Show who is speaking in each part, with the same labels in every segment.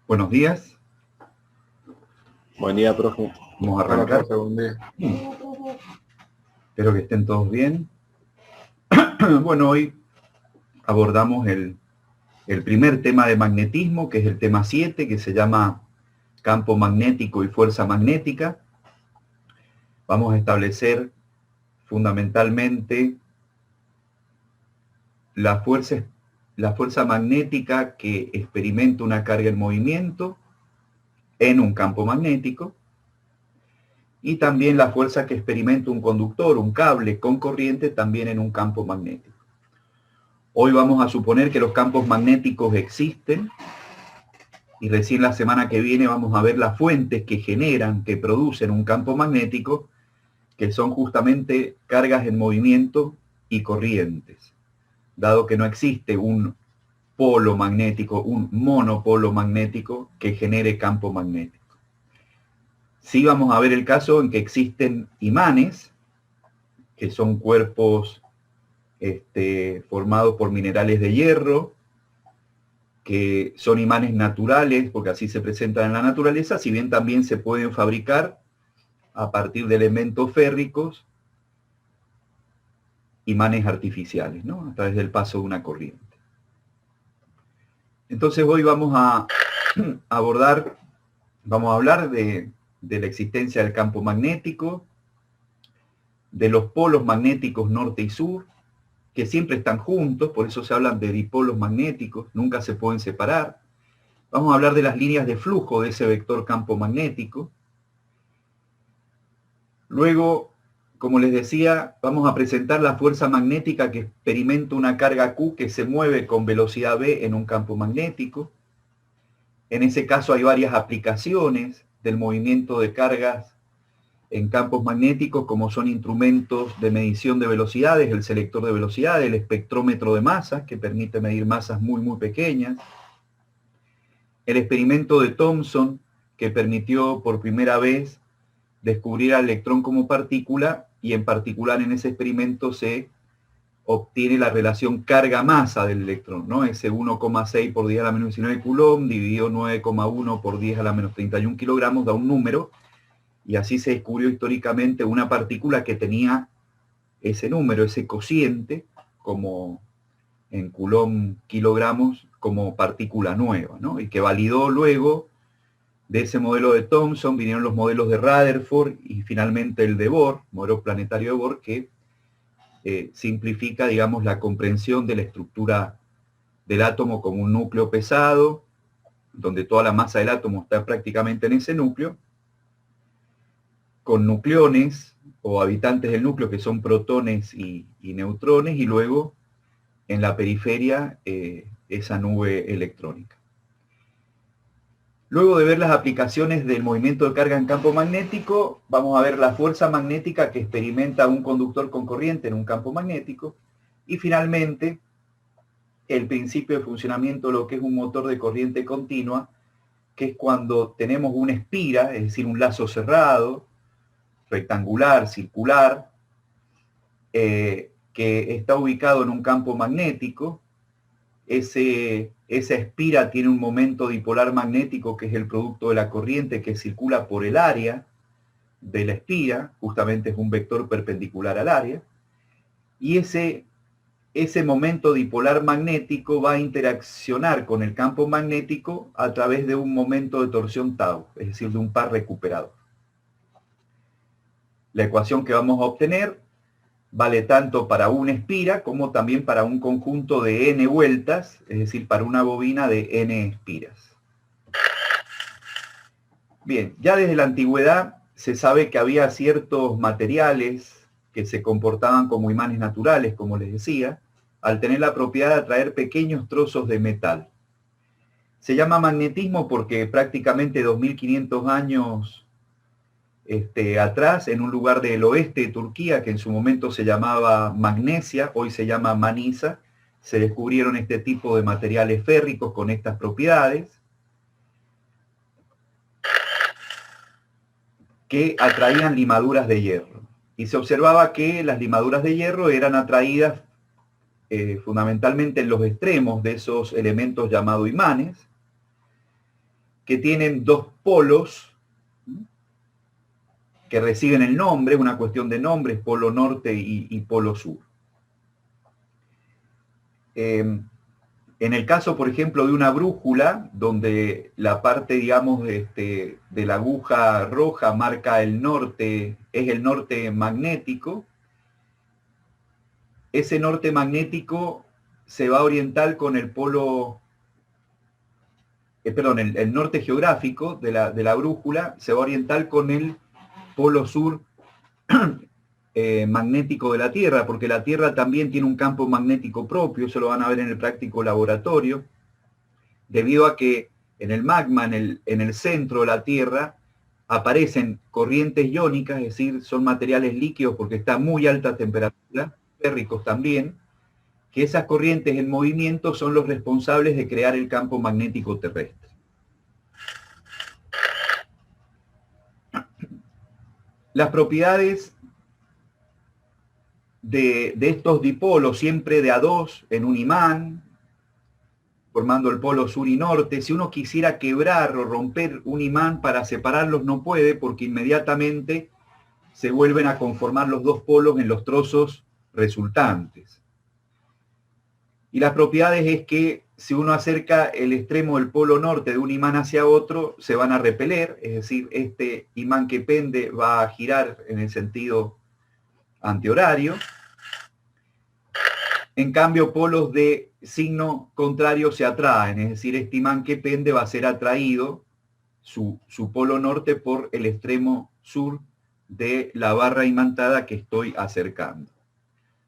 Speaker 1: Buenos días.
Speaker 2: Buen día, profe.
Speaker 1: Vamos a arrancar.
Speaker 2: Hola, profe, buen día.
Speaker 1: Espero que estén todos bien. Bueno, hoy abordamos el primer tema de magnetismo, que es el tema 7, que se llama campo magnético y fuerza magnética. Vamos a establecer fundamentalmente la fuerza magnética que experimenta una carga en movimiento en un campo magnético, y también la fuerza que experimenta un conductor, un cable con corriente, también en un campo magnético. Hoy vamos a suponer que los campos magnéticos existen, y recién la semana que viene vamos a ver las fuentes que generan, que producen un campo magnético, que son justamente cargas en movimiento y corrientes, dado que no existe un polo magnético, un monopolo magnético que genere campo magnético. Sí vamos a ver el caso en que existen imanes, que son cuerpos formados por minerales de hierro, que son imanes naturales, porque así se presentan en la naturaleza, si bien también se pueden fabricar a partir de elementos férricos, imanes artificiales, ¿no? A través del paso de una corriente. Entonces hoy vamos a hablar de la existencia del campo magnético, de los polos magnéticos norte y sur, que siempre están juntos, por eso se hablan de dipolos magnéticos, nunca se pueden separar. Vamos a hablar de las líneas de flujo de ese vector campo magnético. Luego, como les decía, vamos a presentar la fuerza magnética que experimenta una carga Q que se mueve con velocidad v en un campo magnético. En ese caso hay varias aplicaciones del movimiento de cargas en campos magnéticos, como son instrumentos de medición de velocidades, el selector de velocidades, el espectrómetro de masas, que permite medir masas muy, muy pequeñas, el experimento de Thomson, que permitió por primera vez descubrir al electrón como partícula, y en particular en ese experimento se obtiene la relación carga-masa del electrón, ¿no? Ese 1,6 por 10 a la menos 19 coulomb dividido 9,1 por 10 a la menos 31 kilogramos da un número, y así se descubrió históricamente una partícula que tenía ese número, ese cociente, como en coulomb kilogramos, como partícula nueva, ¿no? Y que validó luego de ese modelo de Thomson, vinieron los modelos de Rutherford y finalmente el de Bohr, modelo planetario de Bohr, que simplifica, digamos, la comprensión de la estructura del átomo como un núcleo pesado, donde toda la masa del átomo está prácticamente en ese núcleo, con nucleones o habitantes del núcleo que son protones y neutrones, y luego en la periferia esa nube electrónica. Luego de ver las aplicaciones del movimiento de carga en campo magnético, vamos a ver la fuerza magnética que experimenta un conductor con corriente en un campo magnético, y finalmente el principio de funcionamiento de lo que es un motor de corriente continua, que es cuando tenemos una espira, es decir, un lazo cerrado, rectangular, circular, que está ubicado en un campo magnético. Esa espira tiene un momento dipolar magnético que es el producto de la corriente que circula por el área de la espira, justamente es un vector perpendicular al área, y ese momento dipolar magnético va a interaccionar con el campo magnético a través de un momento de torsión tau, es decir, de un par recuperador. La ecuación que vamos a obtener vale tanto para una espira como también para un conjunto de n vueltas, es decir, para una bobina de n espiras. Bien, ya desde la antigüedad se sabe que había ciertos materiales que se comportaban como imanes naturales, como les decía, al tener la propiedad de atraer pequeños trozos de metal. Se llama magnetismo porque prácticamente 2500 años atrás, en un lugar del oeste de Turquía, que en su momento se llamaba Magnesia, hoy se llama Manisa, se descubrieron este tipo de materiales férricos con estas propiedades, que atraían limaduras de hierro. Y se observaba que las limaduras de hierro eran atraídas fundamentalmente en los extremos de esos elementos llamados imanes, que tienen dos polos que reciben el nombre, una cuestión de nombres, polo norte y polo sur. En el caso, por ejemplo, de una brújula, donde la parte, digamos, de la aguja roja marca el norte, es el norte magnético, ese norte magnético se va a orientar con el polo, el norte geográfico de la brújula se va a orientar con el polo sur magnético de la Tierra, porque la Tierra también tiene un campo magnético propio, eso lo van a ver en el práctico laboratorio, debido a que en el magma, en el centro de la Tierra, aparecen corrientes iónicas, es decir, son materiales líquidos porque está a muy alta temperatura, férricos también, que esas corrientes en movimiento son los responsables de crear el campo magnético terrestre. Las propiedades de estos dipolos, siempre de a dos en un imán, formando el polo sur y norte, si uno quisiera quebrar o romper un imán para separarlos no puede, porque inmediatamente se vuelven a conformar los dos polos en los trozos resultantes. Y las propiedades es que si uno acerca el extremo del polo norte de un imán hacia otro, se van a repeler, es decir, este imán que pende va a girar en el sentido antihorario. En cambio, polos de signo contrario se atraen, es decir, este imán que pende va a ser atraído, su polo norte, por el extremo sur de la barra imantada que estoy acercando.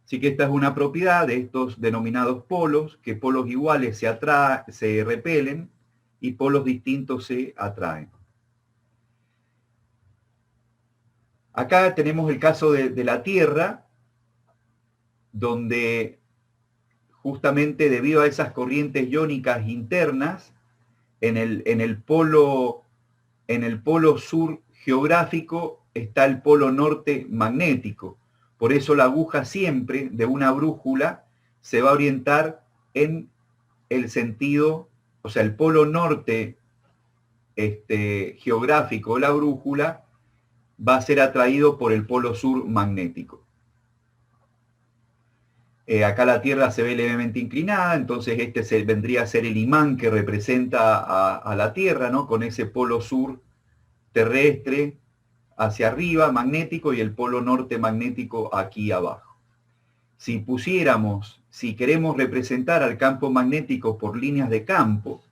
Speaker 1: Así que esta es una propiedad de estos denominados polos, que polos iguales se repelen y polos distintos se atraen. Acá tenemos el caso de la Tierra, donde justamente debido a esas corrientes iónicas internas, en el polo sur geográfico está el polo norte magnético. Por eso la aguja siempre de una brújula se va a orientar en el sentido, o sea, el polo norte geográfico de la brújula va a ser atraído por el polo sur magnético. Acá la Tierra se ve levemente inclinada, entonces vendría a ser el imán que representa a la Tierra, ¿no? Con ese polo sur terrestre hacia arriba, magnético, y el polo norte magnético aquí abajo. Si queremos representar al campo magnético por líneas de campo,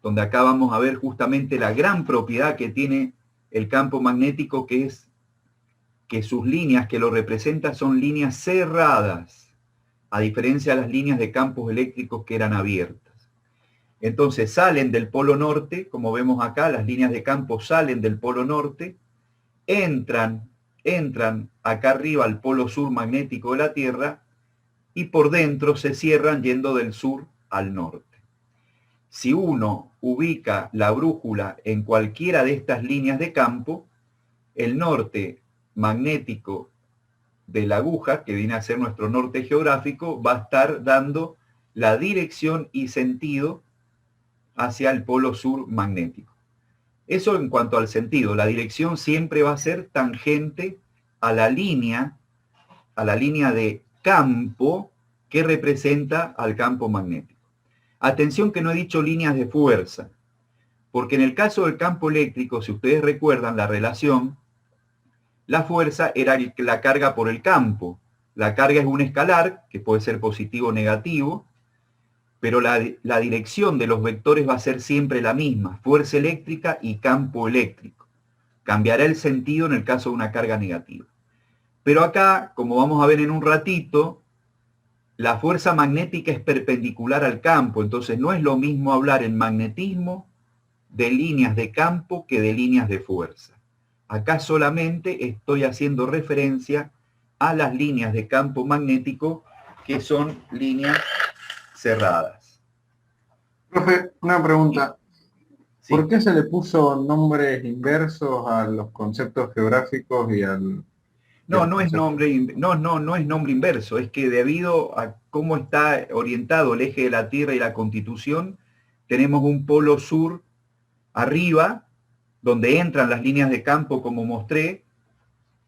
Speaker 1: donde acá vamos a ver justamente la gran propiedad que tiene el campo magnético, que es que sus líneas que lo representan son líneas cerradas, a diferencia de las líneas de campos eléctricos que eran abiertas. Entonces salen del polo norte, como vemos acá, las líneas de campo salen del polo norte, entran acá arriba al polo sur magnético de la Tierra y por dentro se cierran yendo del sur al norte. Si uno ubica la brújula en cualquiera de estas líneas de campo, el norte magnético de la aguja, que viene a ser nuestro norte geográfico, va a estar dando la dirección y sentido hacia el polo sur magnético. Eso en cuanto al sentido. La dirección siempre va a ser tangente a la línea de campo que representa al campo magnético. Atención que no he dicho líneas de fuerza, porque en el caso del campo eléctrico, si ustedes recuerdan la relación, la fuerza era la carga por el campo. La carga es un escalar, que puede ser positivo o negativo, pero la dirección de los vectores va a ser siempre la misma, fuerza eléctrica y campo eléctrico. Cambiará el sentido en el caso de una carga negativa. Pero acá, como vamos a ver en un ratito, la fuerza magnética es perpendicular al campo, entonces no es lo mismo hablar en magnetismo de líneas de campo que de líneas de fuerza. Acá solamente estoy haciendo referencia a las líneas de campo magnético, que son líneas cerradas.
Speaker 3: Profe, una pregunta.
Speaker 1: Sí.
Speaker 3: ¿Por qué se le puso nombres inversos a los conceptos geográficos y al...
Speaker 1: No es nombre inverso, es que debido a cómo está orientado el eje de la Tierra y la Constitución, tenemos un polo sur arriba, donde entran las líneas de campo como mostré,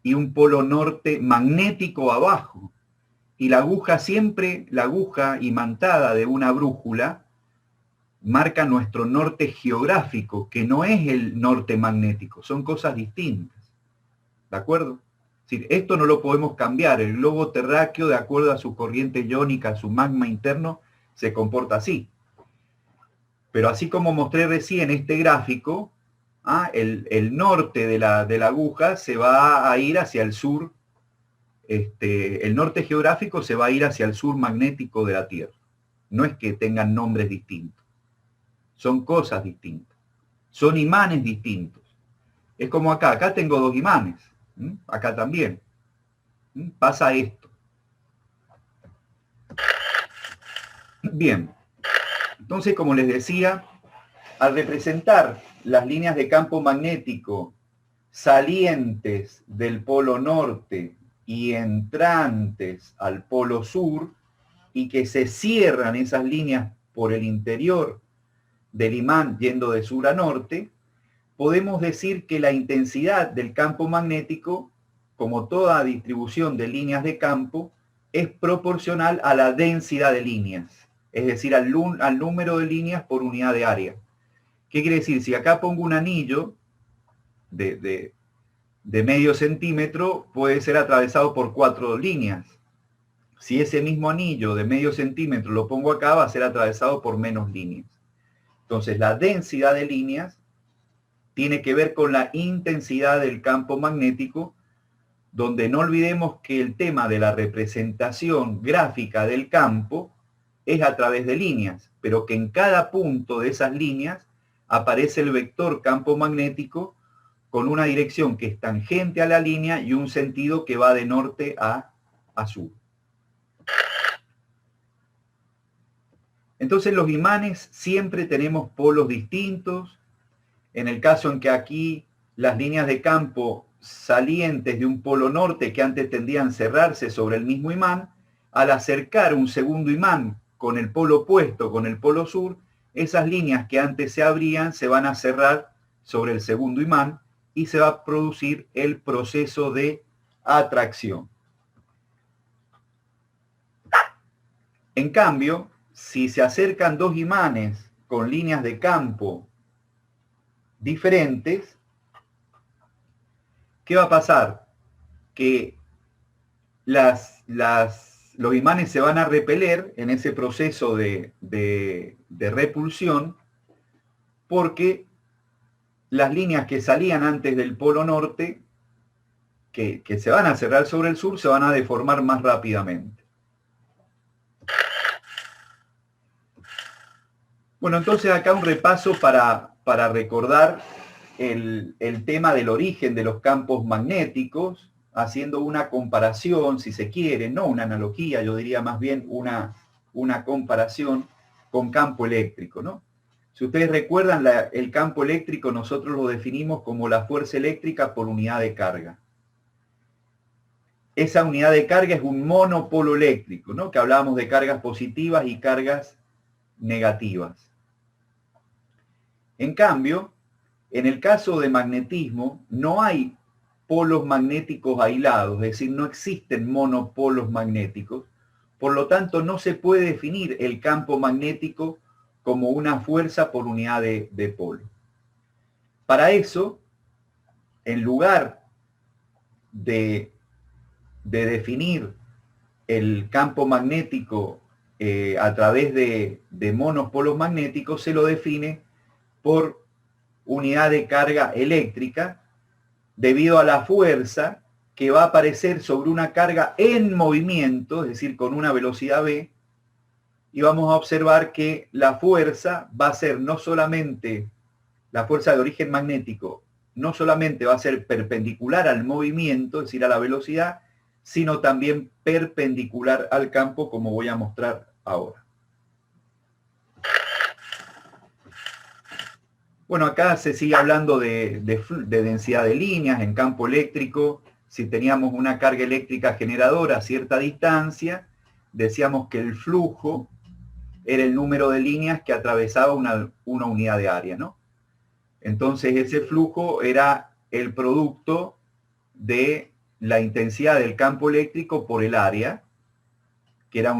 Speaker 1: y un polo norte magnético abajo. Y la aguja siempre, la aguja imantada de una brújula, marca nuestro norte geográfico, que no es el norte magnético, son cosas distintas. ¿De acuerdo? Es decir, esto no lo podemos cambiar. El globo terráqueo, de acuerdo a su corriente iónica, a su magma interno, se comporta así. Pero así como mostré recién este gráfico, el norte de la aguja se va a ir hacia el sur, el norte geográfico se va a ir hacia el sur magnético de la Tierra. No es que tengan nombres distintos, son cosas distintas, son imanes distintos. Es como acá tengo dos imanes, acá también. Pasa esto. Bien, entonces como les decía, al representar las líneas de campo magnético salientes del polo norte y entrantes al polo sur, y que se cierran esas líneas por el interior del imán yendo de sur a norte, podemos decir que la intensidad del campo magnético, como toda distribución de líneas de campo, es proporcional a la densidad de líneas, es decir, al número de líneas por unidad de área. ¿Qué quiere decir? Si acá pongo un anillo de medio centímetro, puede ser atravesado por 4 líneas. Si ese mismo anillo de medio centímetro lo pongo acá, va a ser atravesado por menos líneas. Entonces, la densidad de líneas tiene que ver con la intensidad del campo magnético, donde no olvidemos que el tema de la representación gráfica del campo es a través de líneas, pero que en cada punto de esas líneas aparece el vector campo magnético con una dirección que es tangente a la línea y un sentido que va de norte a sur. Entonces los imanes siempre tenemos polos distintos. En el caso en que aquí las líneas de campo salientes de un polo norte que antes tendían a cerrarse sobre el mismo imán, al acercar un segundo imán con el polo opuesto, con el polo sur, esas líneas que antes se abrían se van a cerrar sobre el segundo imán y se va a producir el proceso de atracción. En cambio, si se acercan dos imanes con líneas de campo diferentes, ¿qué va a pasar? Que los imanes se van a repeler en ese proceso de repulsión, porque las líneas que salían antes del polo norte, que se van a cerrar sobre el sur, se van a deformar más rápidamente. Bueno, entonces acá un repaso para recordar el tema del origen de los campos magnéticos, haciendo una comparación, si se quiere, no una analogía, yo diría más bien una comparación con campo eléctrico, ¿no? Si ustedes recuerdan, el campo eléctrico nosotros lo definimos como la fuerza eléctrica por unidad de carga. Esa unidad de carga es un monopolo eléctrico, ¿no? Que hablábamos de cargas positivas y cargas negativas. En cambio, en el caso de magnetismo, no hay polos magnéticos aislados, es decir, no existen monopolos magnéticos, por lo tanto no se puede definir el campo magnético como una fuerza por unidad de polo. Para eso, en lugar de definir el campo magnético a través de monopolos magnéticos, se lo define por unidad de carga eléctrica, debido a la fuerza que va a aparecer sobre una carga en movimiento, es decir, con una velocidad v, y vamos a observar que la fuerza va a ser no solamente, la fuerza de origen magnético, no solamente va a ser perpendicular al movimiento, es decir, a la velocidad, sino también perpendicular al campo, como voy a mostrar ahora. Bueno, acá se sigue hablando de densidad de líneas en campo eléctrico. Si teníamos una carga eléctrica generadora a cierta distancia, decíamos que el flujo era el número de líneas que atravesaba una unidad de área, ¿no? Entonces ese flujo era el producto de la intensidad del campo eléctrico por el área, que era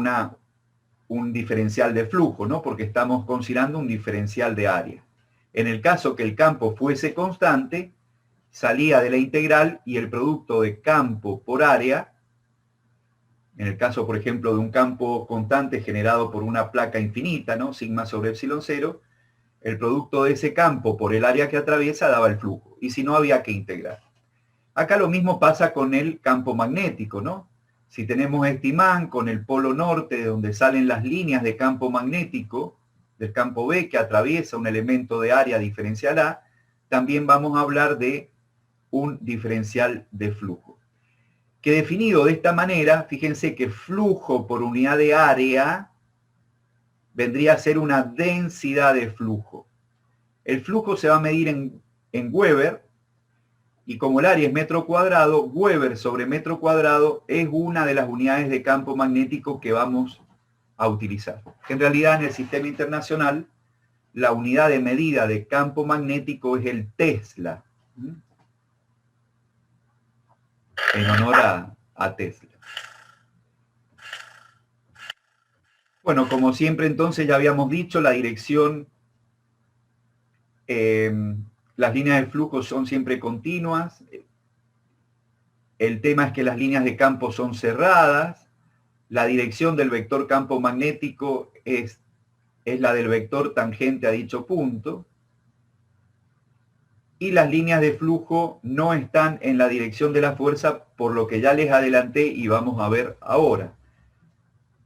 Speaker 1: un diferencial de flujo, ¿no? Porque estamos considerando un diferencial de área. En el caso que el campo fuese constante, salía de la integral y el producto de campo por área, en el caso, por ejemplo, de un campo constante generado por una placa infinita, ¿no? Sigma sobre epsilon 0, el producto de ese campo por el área que atraviesa daba el flujo, y si no había que integrar. Acá lo mismo pasa con el campo magnético, ¿no? Si tenemos este imán con el polo norte, de donde salen las líneas de campo magnético, del campo B, que atraviesa un elemento de área diferencial A, también vamos a hablar de un diferencial de flujo. Que definido de esta manera, fíjense que flujo por unidad de área vendría a ser una densidad de flujo. El flujo se va a medir en Weber, y como el área es metro cuadrado, Weber sobre metro cuadrado es una de las unidades de campo magnético que vamos a utilizar. En realidad, en el sistema internacional, la unidad de medida de campo magnético es el Tesla, en honor a Tesla. Bueno, como siempre entonces ya habíamos dicho, la dirección, las líneas de flujo son siempre continuas. El tema es que las líneas de campo son cerradas. La dirección del vector campo magnético es la del vector tangente a dicho punto. Y las líneas de flujo no están en la dirección de la fuerza, por lo que ya les adelanté y vamos a ver ahora.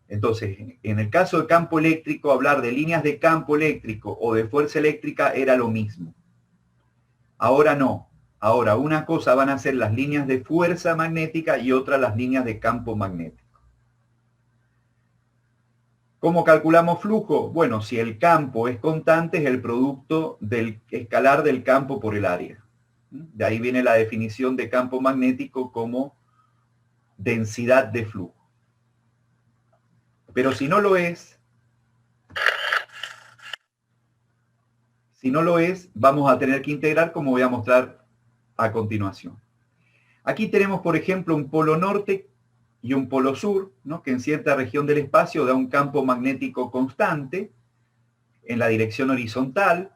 Speaker 1: Entonces, en el caso de campo eléctrico, hablar de líneas de campo eléctrico o de fuerza eléctrica era lo mismo. Ahora no. Ahora, una cosa van a ser las líneas de fuerza magnética y otra las líneas de campo magnético. ¿Cómo calculamos flujo? Bueno, si el campo es constante, es el producto del escalar del campo por el área. De ahí viene la definición de campo magnético como densidad de flujo. Pero si no lo es, vamos a tener que integrar, como voy a mostrar a continuación. Aquí tenemos, por ejemplo, un polo norte y un polo sur, ¿no? Que en cierta región del espacio da un campo magnético constante en la dirección horizontal.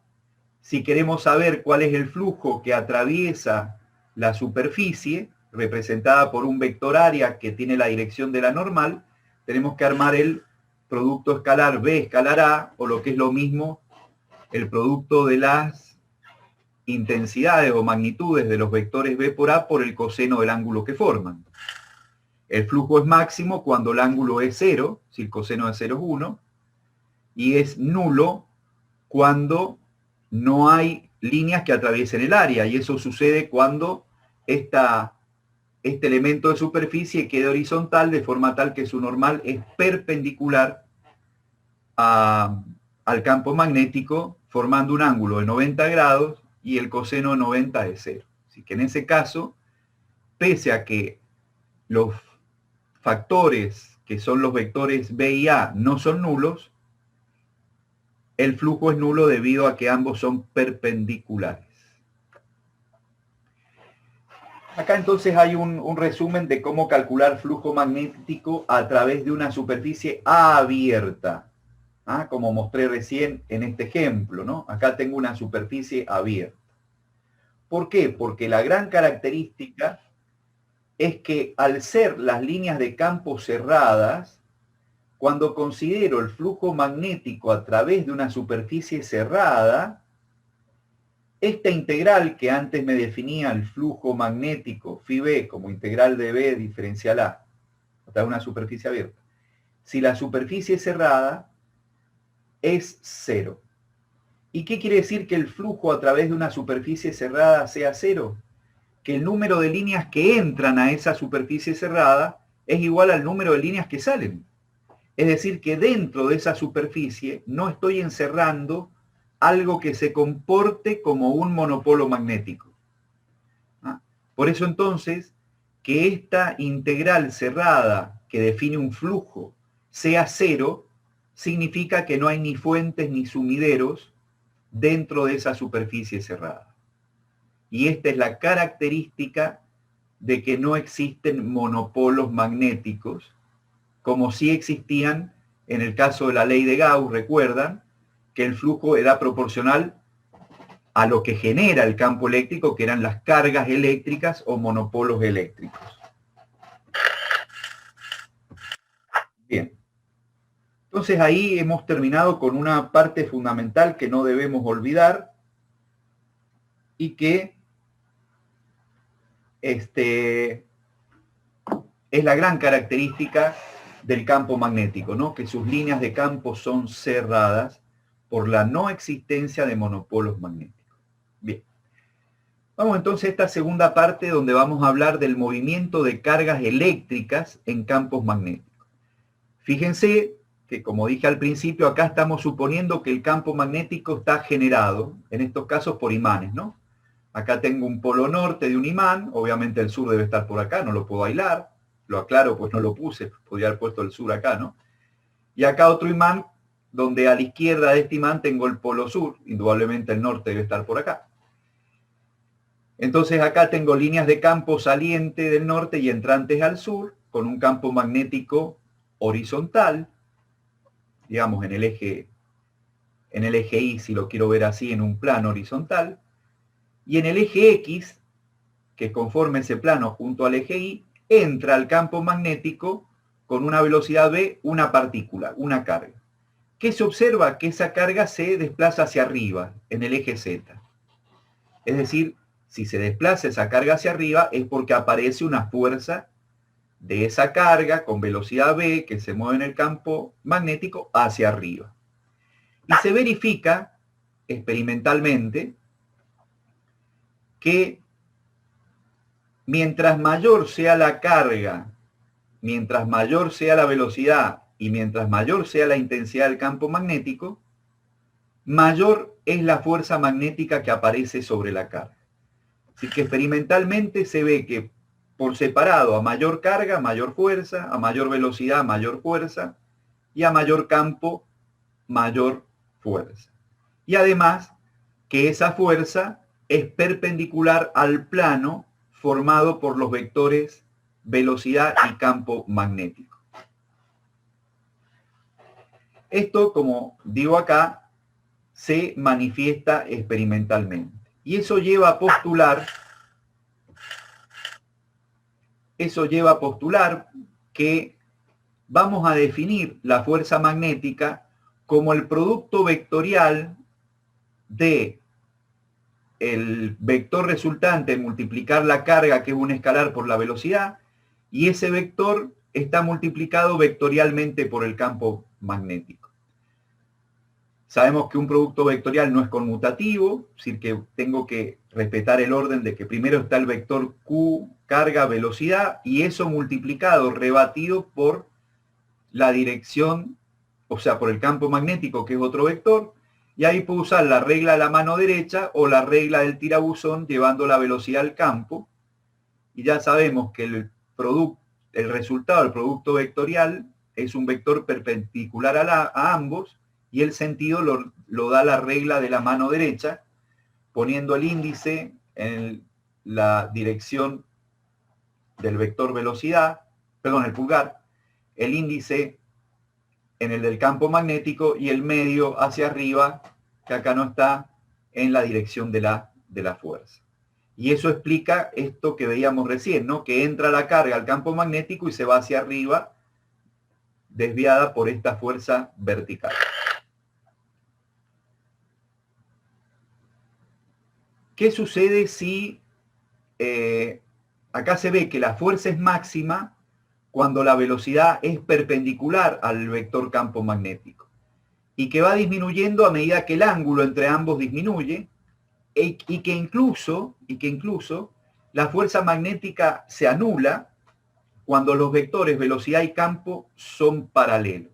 Speaker 1: Si queremos saber cuál es el flujo que atraviesa la superficie, representada por un vector área que tiene la dirección de la normal, tenemos que armar el producto escalar B escalar A, o lo que es lo mismo, el producto de las intensidades o magnitudes de los vectores B por A por el coseno del ángulo que forman. El flujo es máximo cuando el ángulo es 0, si el coseno de 0 es 1, y es nulo cuando no hay líneas que atraviesen el área, y eso sucede cuando este elemento de superficie quede horizontal de forma tal que su normal es perpendicular al campo magnético, formando un ángulo de 90 grados y el coseno de 90 es 0. Así que en ese caso, pese a que los factores que son los vectores B y A no son nulos, el flujo es nulo debido a que ambos son perpendiculares. Acá entonces hay un resumen de cómo calcular flujo magnético a través de una superficie abierta. Como mostré recién en este ejemplo, ¿no? Acá tengo una superficie abierta. ¿Por qué? Porque la gran característica es que al ser las líneas de campo cerradas, cuando considero el flujo magnético a través de una superficie cerrada, esta integral que antes me definía el flujo magnético phi b como integral de B diferencial A, a través de una superficie abierta, si la superficie es cerrada, es 0. ¿Y qué quiere decir que el flujo a través de una superficie cerrada sea 0? Que el número de líneas que entran a esa superficie cerrada es igual al número de líneas que salen. Es decir, que dentro de esa superficie no estoy encerrando algo que se comporte como un monopolo magnético. Por eso entonces, que esta integral cerrada que define un flujo sea 0, significa que no hay ni fuentes ni sumideros dentro de esa superficie cerrada. Y esta es la característica de que no existen monopolos magnéticos, como sí existían en el caso de la ley de Gauss. Recuerdan que el flujo era proporcional a lo que genera el campo eléctrico, que eran las cargas eléctricas o monopolos eléctricos. Bien. Entonces ahí hemos terminado con una parte fundamental que no debemos olvidar y que es la gran característica del campo magnético, ¿no? Que sus líneas de campo son cerradas por la no existencia de monopolos magnéticos. Bien. Vamos entonces a esta segunda parte donde vamos a hablar del movimiento de cargas eléctricas en campos magnéticos. Fíjense que, como dije al principio, acá estamos suponiendo que el campo magnético está generado, en estos casos por imanes, ¿no? Acá tengo un polo norte de un imán, obviamente el sur debe estar por acá, no lo puedo aislar, lo aclaro, pues no lo puse, podría haber puesto el sur acá, ¿no? Y acá otro imán, donde a la izquierda de este imán tengo el polo sur, indudablemente el norte debe estar por acá. Entonces acá tengo líneas de campo saliente del norte y entrantes al sur, con un campo magnético horizontal, digamos en el eje Y, si lo quiero ver así, en un plano horizontal, y en el eje X, que conforme ese plano junto al eje Y, entra al campo magnético con una velocidad v, una partícula, una carga. ¿Qué se observa? Que esa carga se desplaza hacia arriba, en el eje Z. Es decir, si se desplaza esa carga hacia arriba es porque aparece una fuerza de esa carga con velocidad v que se mueve en el campo magnético hacia arriba. Y se verifica experimentalmente que mientras mayor sea la carga, mientras mayor sea la velocidad y mientras mayor sea la intensidad del campo magnético, mayor es la fuerza magnética que aparece sobre la carga. Así que experimentalmente se ve que por separado, a mayor carga, mayor fuerza, a mayor velocidad, mayor fuerza, y a mayor campo, mayor fuerza. Y además que esa fuerza es perpendicular al plano formado por los vectores velocidad y campo magnético. Esto, como digo acá, se manifiesta experimentalmente. Y eso lleva a postular que vamos a definir la fuerza magnética como el producto vectorial de el vector resultante multiplicar la carga, que es un escalar, por la velocidad, y ese vector está multiplicado vectorialmente por el campo magnético. Sabemos que un producto vectorial no es conmutativo, es decir, que tengo que respetar el orden de que primero está el vector Q, carga, velocidad, y eso multiplicado, rebatido por la dirección, o sea, por el campo magnético, que es otro vector, y ahí puedo usar la regla de la mano derecha o la regla del tirabuzón llevando la velocidad al campo, y ya sabemos que el resultado del producto vectorial es un vector perpendicular a ambos, y el sentido lo da la regla de la mano derecha, poniendo el índice en la dirección del vector velocidad, perdón, el pulgar, el índice en el del campo magnético y el medio hacia arriba, que acá no está, en la dirección de la fuerza. Y eso explica esto que veíamos recién, ¿no? Que entra la carga al campo magnético y se va hacia arriba, desviada por esta fuerza vertical. ¿Qué sucede si acá se ve que la fuerza es máxima cuando la velocidad es perpendicular al vector campo magnético y que va disminuyendo a medida que el ángulo entre ambos disminuye y que incluso la fuerza magnética se anula cuando los vectores velocidad y campo son paralelos?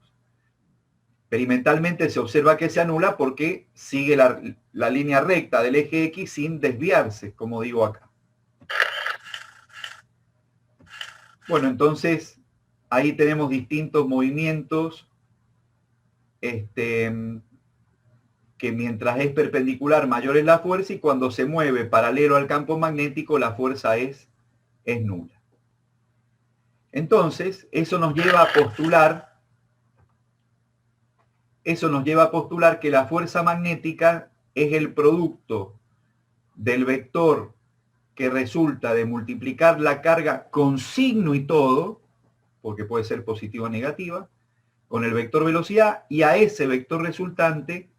Speaker 1: Experimentalmente se observa que se anula porque sigue la línea recta del eje X sin desviarse, como digo acá. Bueno, entonces ahí tenemos distintos movimientos que que mientras es perpendicular mayor es la fuerza y cuando se mueve paralelo al campo magnético la fuerza es nula. Entonces, eso nos lleva a postular que la fuerza magnética es el producto del vector que resulta de multiplicar la carga con signo y todo, porque puede ser positiva o negativa, con el vector velocidad, y a ese vector resultante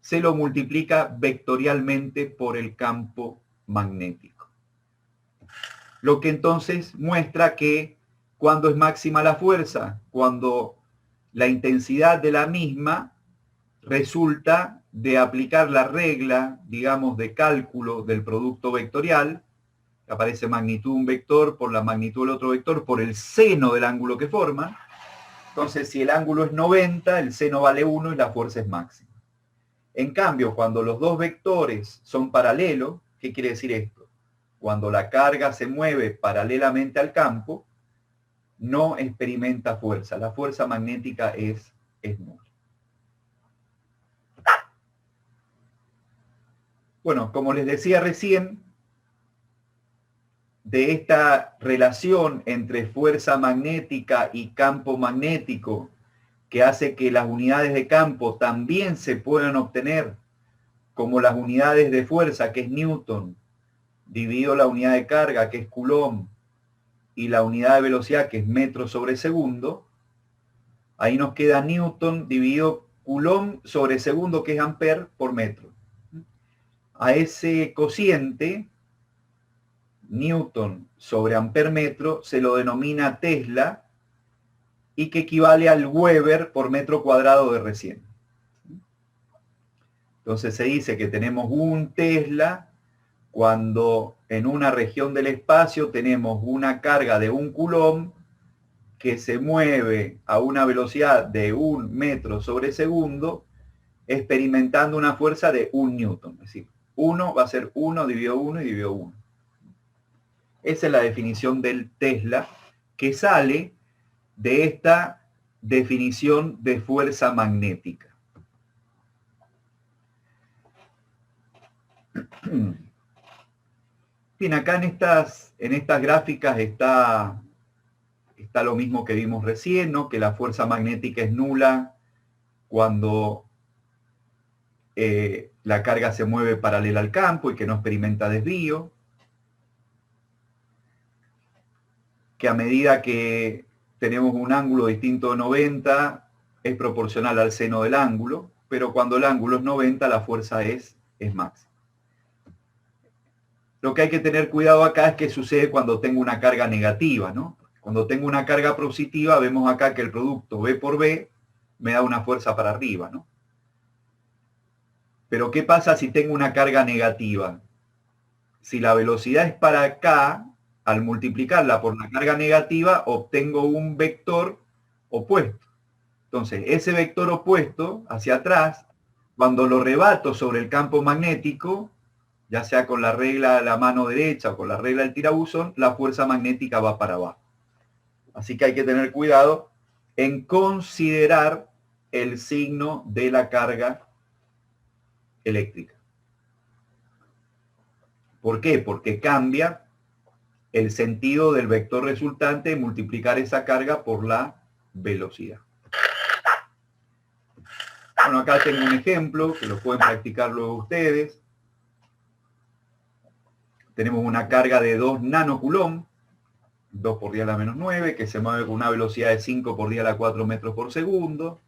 Speaker 1: se lo multiplica vectorialmente por el campo magnético. Lo que entonces muestra que cuando es máxima la fuerza, cuando la intensidad de la misma resulta de aplicar la regla, digamos, de cálculo del producto vectorial, aparece magnitud de un vector por la magnitud del otro vector por el seno del ángulo que forma. Entonces, si el ángulo es 90, el seno vale 1 y la fuerza es máxima. En cambio, cuando los dos vectores son paralelos, ¿qué quiere decir esto? Cuando la carga se mueve paralelamente al campo, no experimenta fuerza. La fuerza magnética es nula. Bueno, como les decía recién, de esta relación entre fuerza magnética y campo magnético, que hace que las unidades de campo también se puedan obtener como las unidades de fuerza, que es Newton, dividido la unidad de carga, que es Coulomb, y la unidad de velocidad, que es metro sobre segundo. Ahí nos queda Newton dividido Coulomb sobre segundo, que es ampere por metro. A ese cociente, Newton sobre ampere metro, se lo denomina Tesla, y que equivale al Weber por metro cuadrado de recién. Entonces se dice que tenemos un Tesla cuando en una región del espacio tenemos una carga de 1 Coulomb que se mueve a una velocidad de 1 metro sobre segundo, experimentando una fuerza de 1 Newton. Es decir, 1 va a ser 1 dividido 1 y dividido 1. Esa es la definición del Tesla, que sale de esta definición de fuerza magnética. Bien, acá en estas gráficas está lo mismo que vimos recién, ¿no? Que la fuerza magnética es nula cuando la carga se mueve paralela al campo y que no experimenta desvío. Que a medida que tenemos un ángulo distinto de 90, es proporcional al seno del ángulo, pero cuando el ángulo es 90, la fuerza es máxima. Lo que hay que tener cuidado acá es que sucede cuando tengo una carga negativa, ¿no? Cuando tengo una carga positiva, vemos acá que el producto B por B me da una fuerza para arriba, ¿no? Pero ¿qué pasa si tengo una carga negativa? Si la velocidad es para acá, al multiplicarla por la carga negativa, obtengo un vector opuesto. Entonces, ese vector opuesto, hacia atrás, cuando lo rebato sobre el campo magnético, ya sea con la regla de la mano derecha o con la regla del tirabuzón, la fuerza magnética va para abajo. Así que hay que tener cuidado en considerar el signo de la carga eléctrica. ¿Por qué? Porque cambia el sentido del vector resultante de multiplicar esa carga por la velocidad. Bueno, acá tengo un ejemplo que lo pueden practicar luego ustedes. Tenemos una carga de 2 nanocoulomb, 2 por 10 a la menos 9, que se mueve con una velocidad de 5 por 10 a la 4 metros por segundo,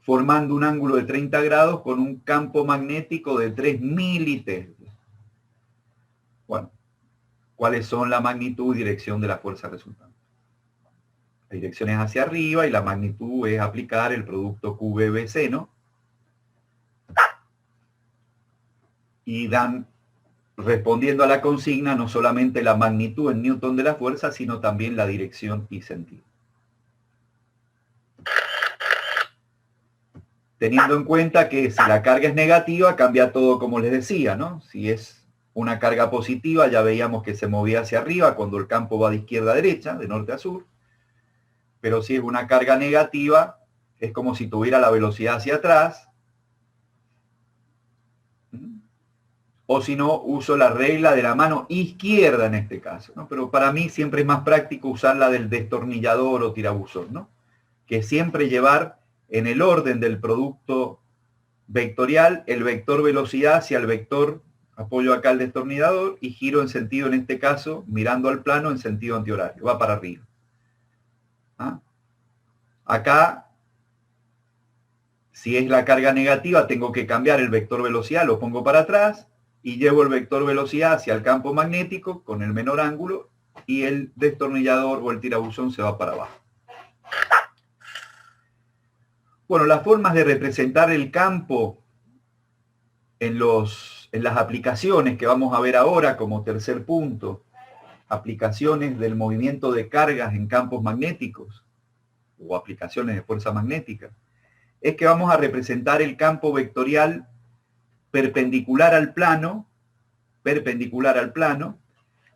Speaker 1: formando un ángulo de 30 grados con un campo magnético de 3 militeslas. Bueno, ¿cuáles son la magnitud y dirección de la fuerza resultante? La dirección es hacia arriba y la magnitud es aplicar el producto QB/BC, ¿no? Y dan, respondiendo a la consigna, no solamente la magnitud en newton de la fuerza, sino también la dirección y sentido. Teniendo en cuenta que si la carga es negativa, cambia todo como les decía, ¿no? Si es una carga positiva, ya veíamos que se movía hacia arriba cuando el campo va de izquierda a derecha, de norte a sur. Pero si es una carga negativa, es como si tuviera la velocidad hacia atrás O si no, uso la regla de la mano izquierda en este caso, ¿no? Pero para mí siempre es más práctico usar la del destornillador o tirabuzón, ¿no? Que siempre llevar en el orden del producto vectorial el vector velocidad hacia el vector, apoyo acá el destornillador y giro en sentido, en este caso, mirando al plano en sentido antihorario, va para arriba. ¿Ah? Acá, si es la carga negativa, tengo que cambiar el vector velocidad, lo pongo para atrás y llevo el vector velocidad hacia el campo magnético con el menor ángulo y el destornillador o el tirabuzón se va para abajo. Bueno, las formas de representar el campo en las aplicaciones que vamos a ver ahora como tercer punto, aplicaciones del movimiento de cargas en campos magnéticos o aplicaciones de fuerza magnética, es que vamos a representar el campo vectorial perpendicular al plano,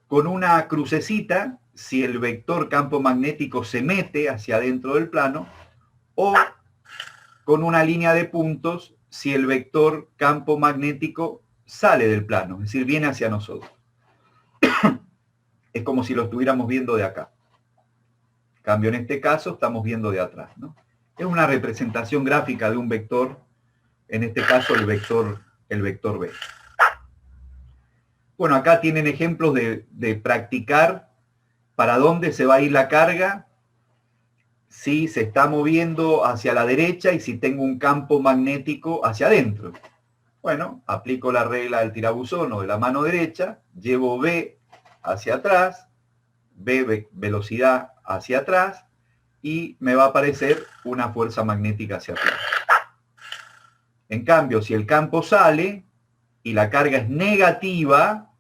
Speaker 1: con una crucecita si el vector campo magnético se mete hacia adentro del plano, o con una línea de puntos si el vector campo magnético sale del plano, es decir, viene hacia nosotros. Es como si lo estuviéramos viendo de acá. En cambio, en este caso estamos viendo de atrás, ¿no? Es una representación gráfica de un vector, en este caso el vector B. Bueno, acá tienen ejemplos de practicar para dónde se va a ir la carga si se está moviendo hacia la derecha y si tengo un campo magnético hacia adentro. Bueno, aplico la regla del tirabuzón o de la mano derecha, llevo B hacia atrás, B velocidad hacia atrás, y me va a aparecer una fuerza magnética hacia atrás. En cambio, si el campo sale y la carga es negativa,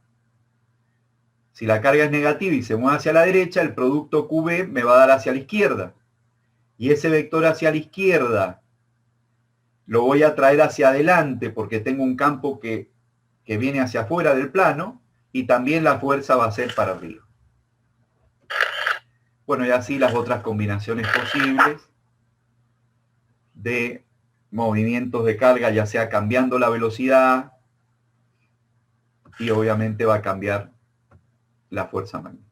Speaker 1: si la carga es negativa y se mueve hacia la derecha, el producto QB me va a dar hacia la izquierda. Y ese vector hacia la izquierda lo voy a traer hacia adelante porque tengo un campo que viene hacia afuera del plano y también la fuerza va a ser para arriba. Bueno, y así las otras combinaciones posibles de movimientos de carga, ya sea cambiando la velocidad y obviamente va a cambiar la fuerza magnética.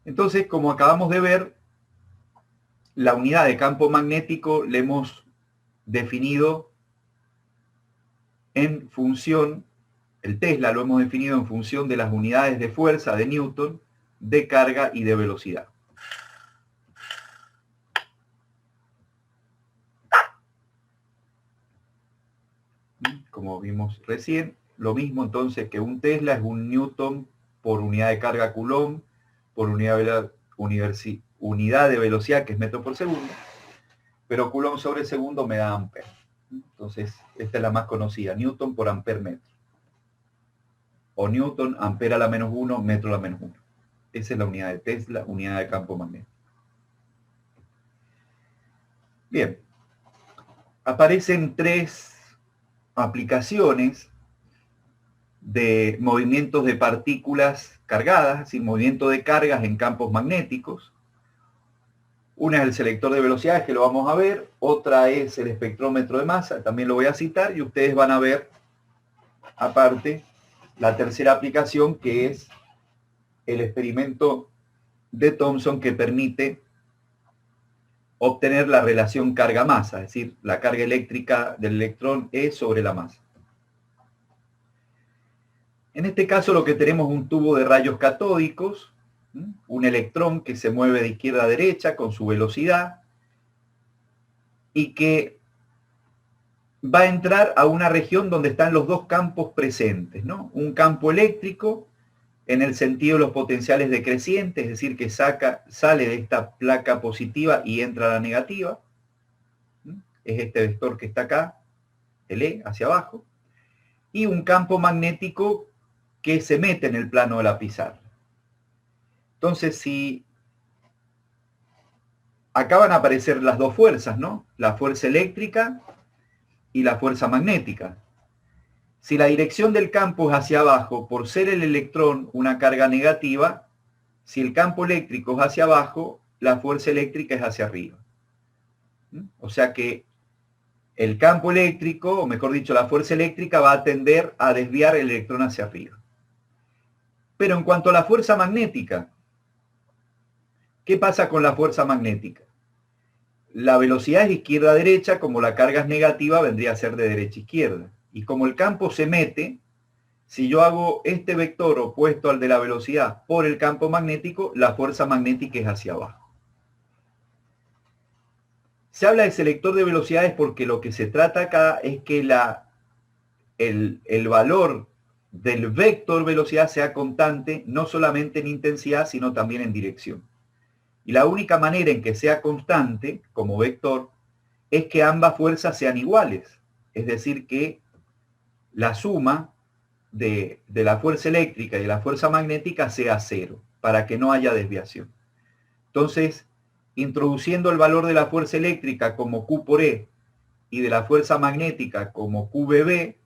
Speaker 1: Entonces, como acabamos de ver, la unidad de campo magnético le hemos definido en función, el Tesla lo hemos definido en función de las unidades de fuerza de Newton, de carga y de velocidad. Como vimos recién, lo mismo entonces que un Tesla es un Newton por unidad de carga Coulomb, por unidad de velocidad, que es metro por segundo, pero Coulomb sobre segundo me da ampere. Entonces, esta es la más conocida, Newton por ampere metro. O Newton, ampere a la menos 1, metro a la menos 1. Esa es la unidad de Tesla, unidad de campo magnético. Bien. Aparecen tres aplicaciones de movimientos de partículas cargadas, es decir, movimiento de cargas en campos magnéticos. Una es el selector de velocidades, que lo vamos a ver. Otra es el espectrómetro de masa, también lo voy a citar, y ustedes van a ver, aparte, la tercera aplicación, que es el experimento de Thomson, que permite obtener la relación carga-masa, es decir, la carga eléctrica del electrón E sobre la masa. En este caso lo que tenemos es un tubo de rayos catódicos, un electrón que se mueve de izquierda a derecha con su velocidad y que va a entrar a una región donde están los dos campos presentes, ¿no? Un campo eléctrico en el sentido de los potenciales decrecientes, es decir, que sale de esta placa positiva y entra a la negativa. Es este vector que está acá, el E, hacia abajo. Y un campo magnético que se mete en el plano de la pizarra. Entonces, si acá van a aparecer las dos fuerzas, ¿no? La fuerza eléctrica y la fuerza magnética. Si la dirección del campo es hacia abajo, por ser el electrón una carga negativa, si el campo eléctrico es hacia abajo, la fuerza eléctrica es hacia arriba. O sea que el campo eléctrico, o mejor dicho, la fuerza eléctrica va a tender a desviar el electrón hacia arriba. Pero en cuanto a la fuerza magnética, ¿qué pasa con la fuerza magnética? La velocidad es izquierda-derecha, como la carga es negativa, vendría a ser de derecha-izquierda. Y como el campo se mete, si yo hago este vector opuesto al de la velocidad por el campo magnético, la fuerza magnética es hacia abajo. Se habla de selector de velocidades porque lo que se trata acá es que el valor del vector velocidad sea constante, no solamente en intensidad, sino también en dirección. Y la única manera en que sea constante, como vector, es que ambas fuerzas sean iguales. Es decir, que la suma de la fuerza eléctrica y de la fuerza magnética sea cero, para que no haya desviación. Entonces, introduciendo el valor de la fuerza eléctrica como Q por E y de la fuerza magnética como QBB,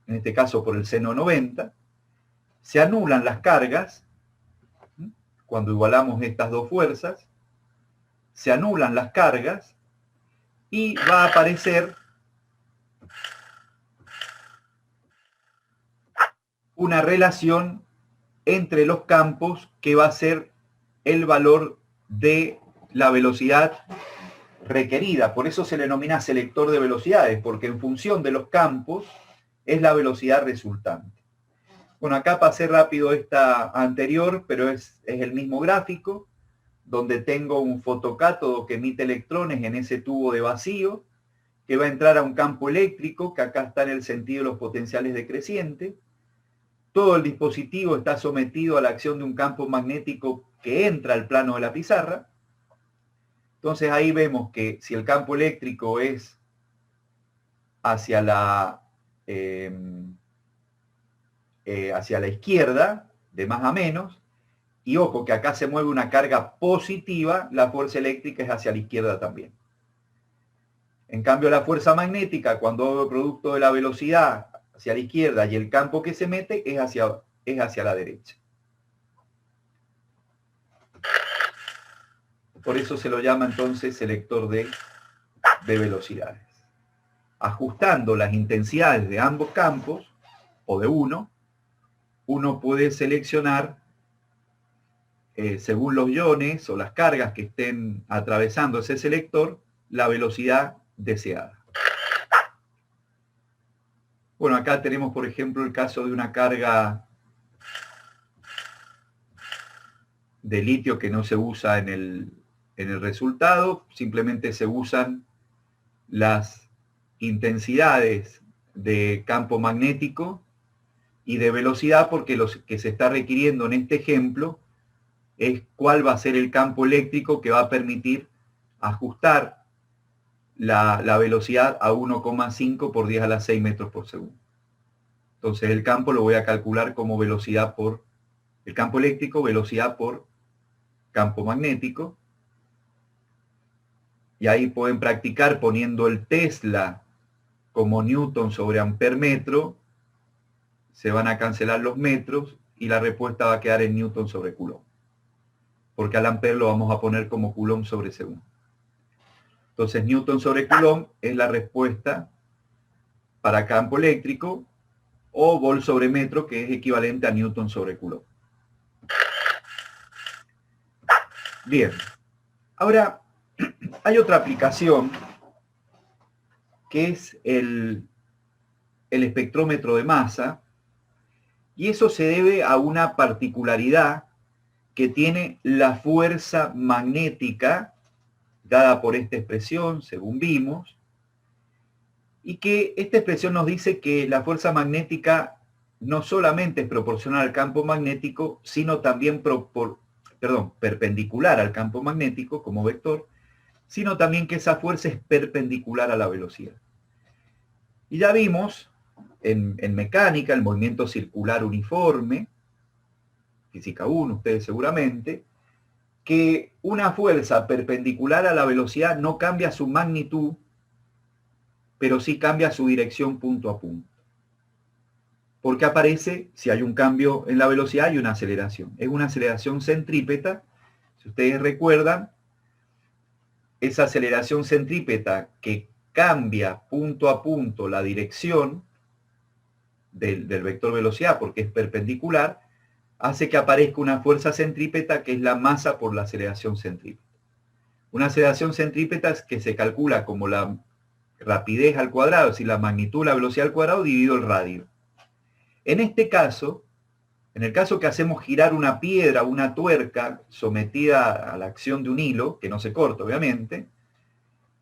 Speaker 1: en este caso por el seno 90, se anulan las cargas. Cuando igualamos estas dos fuerzas, se anulan las cargas y va a aparecer una relación entre los campos que va a ser el valor de la velocidad requerida. Por eso se le denomina selector de velocidades, porque en función de los campos es la velocidad resultante. Bueno, acá pasé rápido esta anterior, pero es el mismo gráfico, donde tengo un fotocátodo que emite electrones en ese tubo de vacío, que va a entrar a un campo eléctrico, que acá está en el sentido de los potenciales decrecientes. Todo el dispositivo está sometido a la acción de un campo magnético que entra al plano de la pizarra. Entonces ahí vemos que si el campo eléctrico es hacia la izquierda, de más a menos, y ojo que acá se mueve una carga positiva, la fuerza eléctrica es hacia la izquierda también. En cambio, la fuerza magnética, cuando hago el producto de la velocidad hacia la izquierda y el campo que se mete, es hacia la derecha. Por eso se lo llama entonces selector de velocidades. Ajustando las intensidades de ambos campos, o de uno puede seleccionar, según los iones o las cargas que estén atravesando ese selector, la velocidad deseada. Bueno, acá tenemos, por ejemplo, el caso de una carga de litio que no se usa en el resultado, simplemente se usan las intensidades de campo magnético y de velocidad, porque lo que se está requiriendo en este ejemplo es cuál va a ser el campo eléctrico que va a permitir ajustar la velocidad a 1,5 por 10 a la 6 metros por segundo. Entonces el campo lo voy a calcular como velocidad por el campo eléctrico, velocidad por campo magnético. Y ahí pueden practicar poniendo el Tesla como Newton sobre amper metro. Se van a cancelar los metros y la respuesta va a quedar en Newton sobre Coulomb. Porque al amper lo vamos a poner como Coulomb sobre segundo. Entonces Newton sobre Coulomb es la respuesta para campo eléctrico, o volt sobre metro, que es equivalente a Newton sobre Coulomb. Bien. Ahora, hay otra aplicación que es el espectrómetro de masa, y eso se debe a una particularidad que tiene la fuerza magnética dada por esta expresión, según vimos, y que esta expresión nos dice que la fuerza magnética no solamente es proporcional al campo magnético, sino también perpendicular al campo magnético como vector, sino también que esa fuerza es perpendicular a la velocidad. Y ya vimos en mecánica, el movimiento circular uniforme, física 1, ustedes seguramente, que una fuerza perpendicular a la velocidad no cambia su magnitud, pero sí cambia su dirección punto a punto. Porque aparece, si hay un cambio en la velocidad, hay una aceleración. Es una aceleración centrípeta. Si ustedes recuerdan, esa aceleración centrípeta que cambia punto a punto la dirección del vector velocidad porque es perpendicular, hace que aparezca una fuerza centrípeta que es la masa por la aceleración centrípeta. Una aceleración centrípeta es que se calcula como la rapidez al cuadrado, es decir, la magnitud de la velocidad al cuadrado dividido el radio. En este caso, en el caso que hacemos girar una piedra, una tuerca sometida a la acción de un hilo, que no se corta obviamente,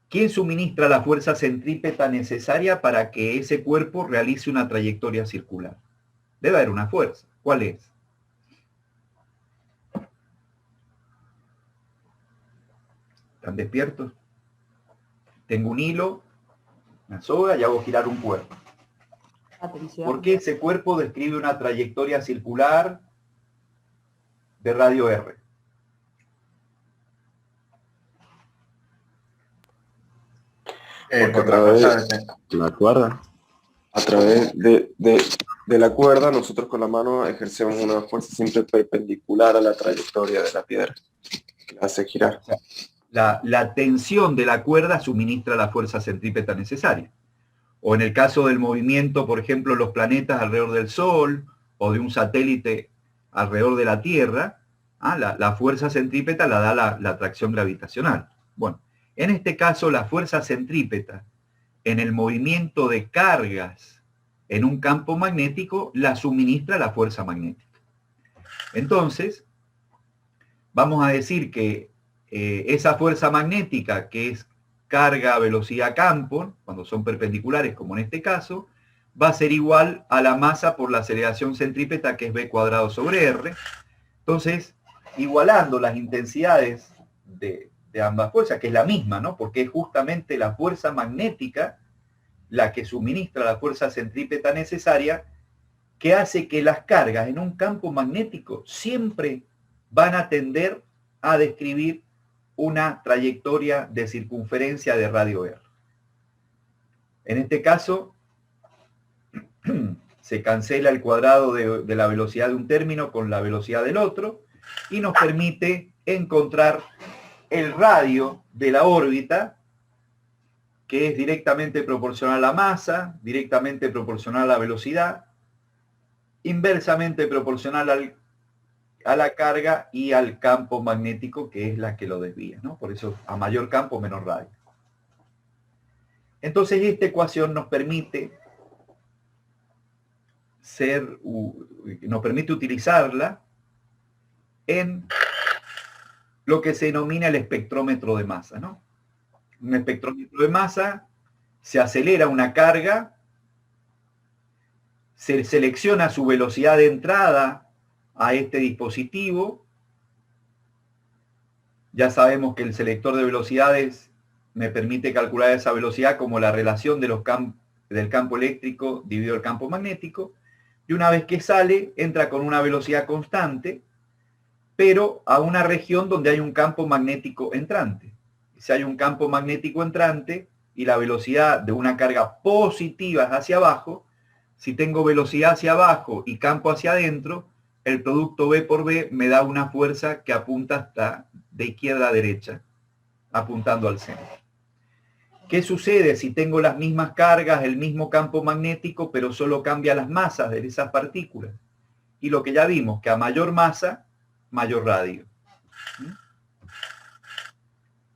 Speaker 1: ¿quién suministra la fuerza centrípeta necesaria para que ese cuerpo realice una trayectoria circular? Debe haber una fuerza. ¿Cuál es? ¿Están despiertos? Tengo un hilo, una soga y hago girar un cuerpo.
Speaker 4: Atención.
Speaker 1: ¿Por qué ese cuerpo describe una trayectoria circular de radio R?
Speaker 2: Porque a través de la cuerda, a través de la cuerda, nosotros con la mano ejercemos una fuerza siempre perpendicular a la trayectoria de la piedra, que la hace girar.
Speaker 1: O sea, la tensión de la cuerda suministra la fuerza centrípeta necesaria. O en el caso del movimiento, por ejemplo, los planetas alrededor del Sol o de un satélite alrededor de la Tierra, la fuerza centrípeta la da la atracción gravitacional. Bueno, en este caso la fuerza centrípeta en el movimiento de cargas en un campo magnético la suministra la fuerza magnética. Entonces, vamos a decir que esa fuerza magnética que es carga, velocidad, campo, cuando son perpendiculares, como en este caso, va a ser igual a la masa por la aceleración centrípeta, que es v cuadrado sobre r. Entonces, igualando las intensidades de ambas fuerzas, que es la misma, ¿no? Porque es justamente la fuerza magnética la que suministra la fuerza centrípeta necesaria, que hace que las cargas en un campo magnético siempre van a tender a describir una trayectoria de circunferencia de radio R. En este caso, se cancela el cuadrado de la velocidad de un término con la velocidad del otro y nos permite encontrar el radio de la órbita, que es directamente proporcional a la masa, directamente proporcional a la velocidad, inversamente proporcional a la carga y al campo magnético, que es la que lo desvía, ¿no? Por eso, a mayor campo, menor radio. Entonces, esta ecuación nos permite utilizarla en lo que se denomina el espectrómetro de masa, ¿no? Un espectrómetro de masa, se acelera una carga, se selecciona su velocidad de entrada a este dispositivo. Ya sabemos que el selector de velocidades me permite calcular esa velocidad como la relación de del campo eléctrico dividido el campo magnético. Y una vez que sale, entra con una velocidad constante, pero a una región donde hay un campo magnético entrante. Si hay un campo magnético entrante y la velocidad de una carga positiva es hacia abajo, si tengo velocidad hacia abajo y campo hacia adentro, el producto V por V me da una fuerza que apunta hasta de izquierda a derecha, apuntando al centro. ¿Qué sucede si tengo las mismas cargas, el mismo campo magnético, pero solo cambia las masas de esas partículas? Y lo que ya vimos, que a mayor masa, mayor radio.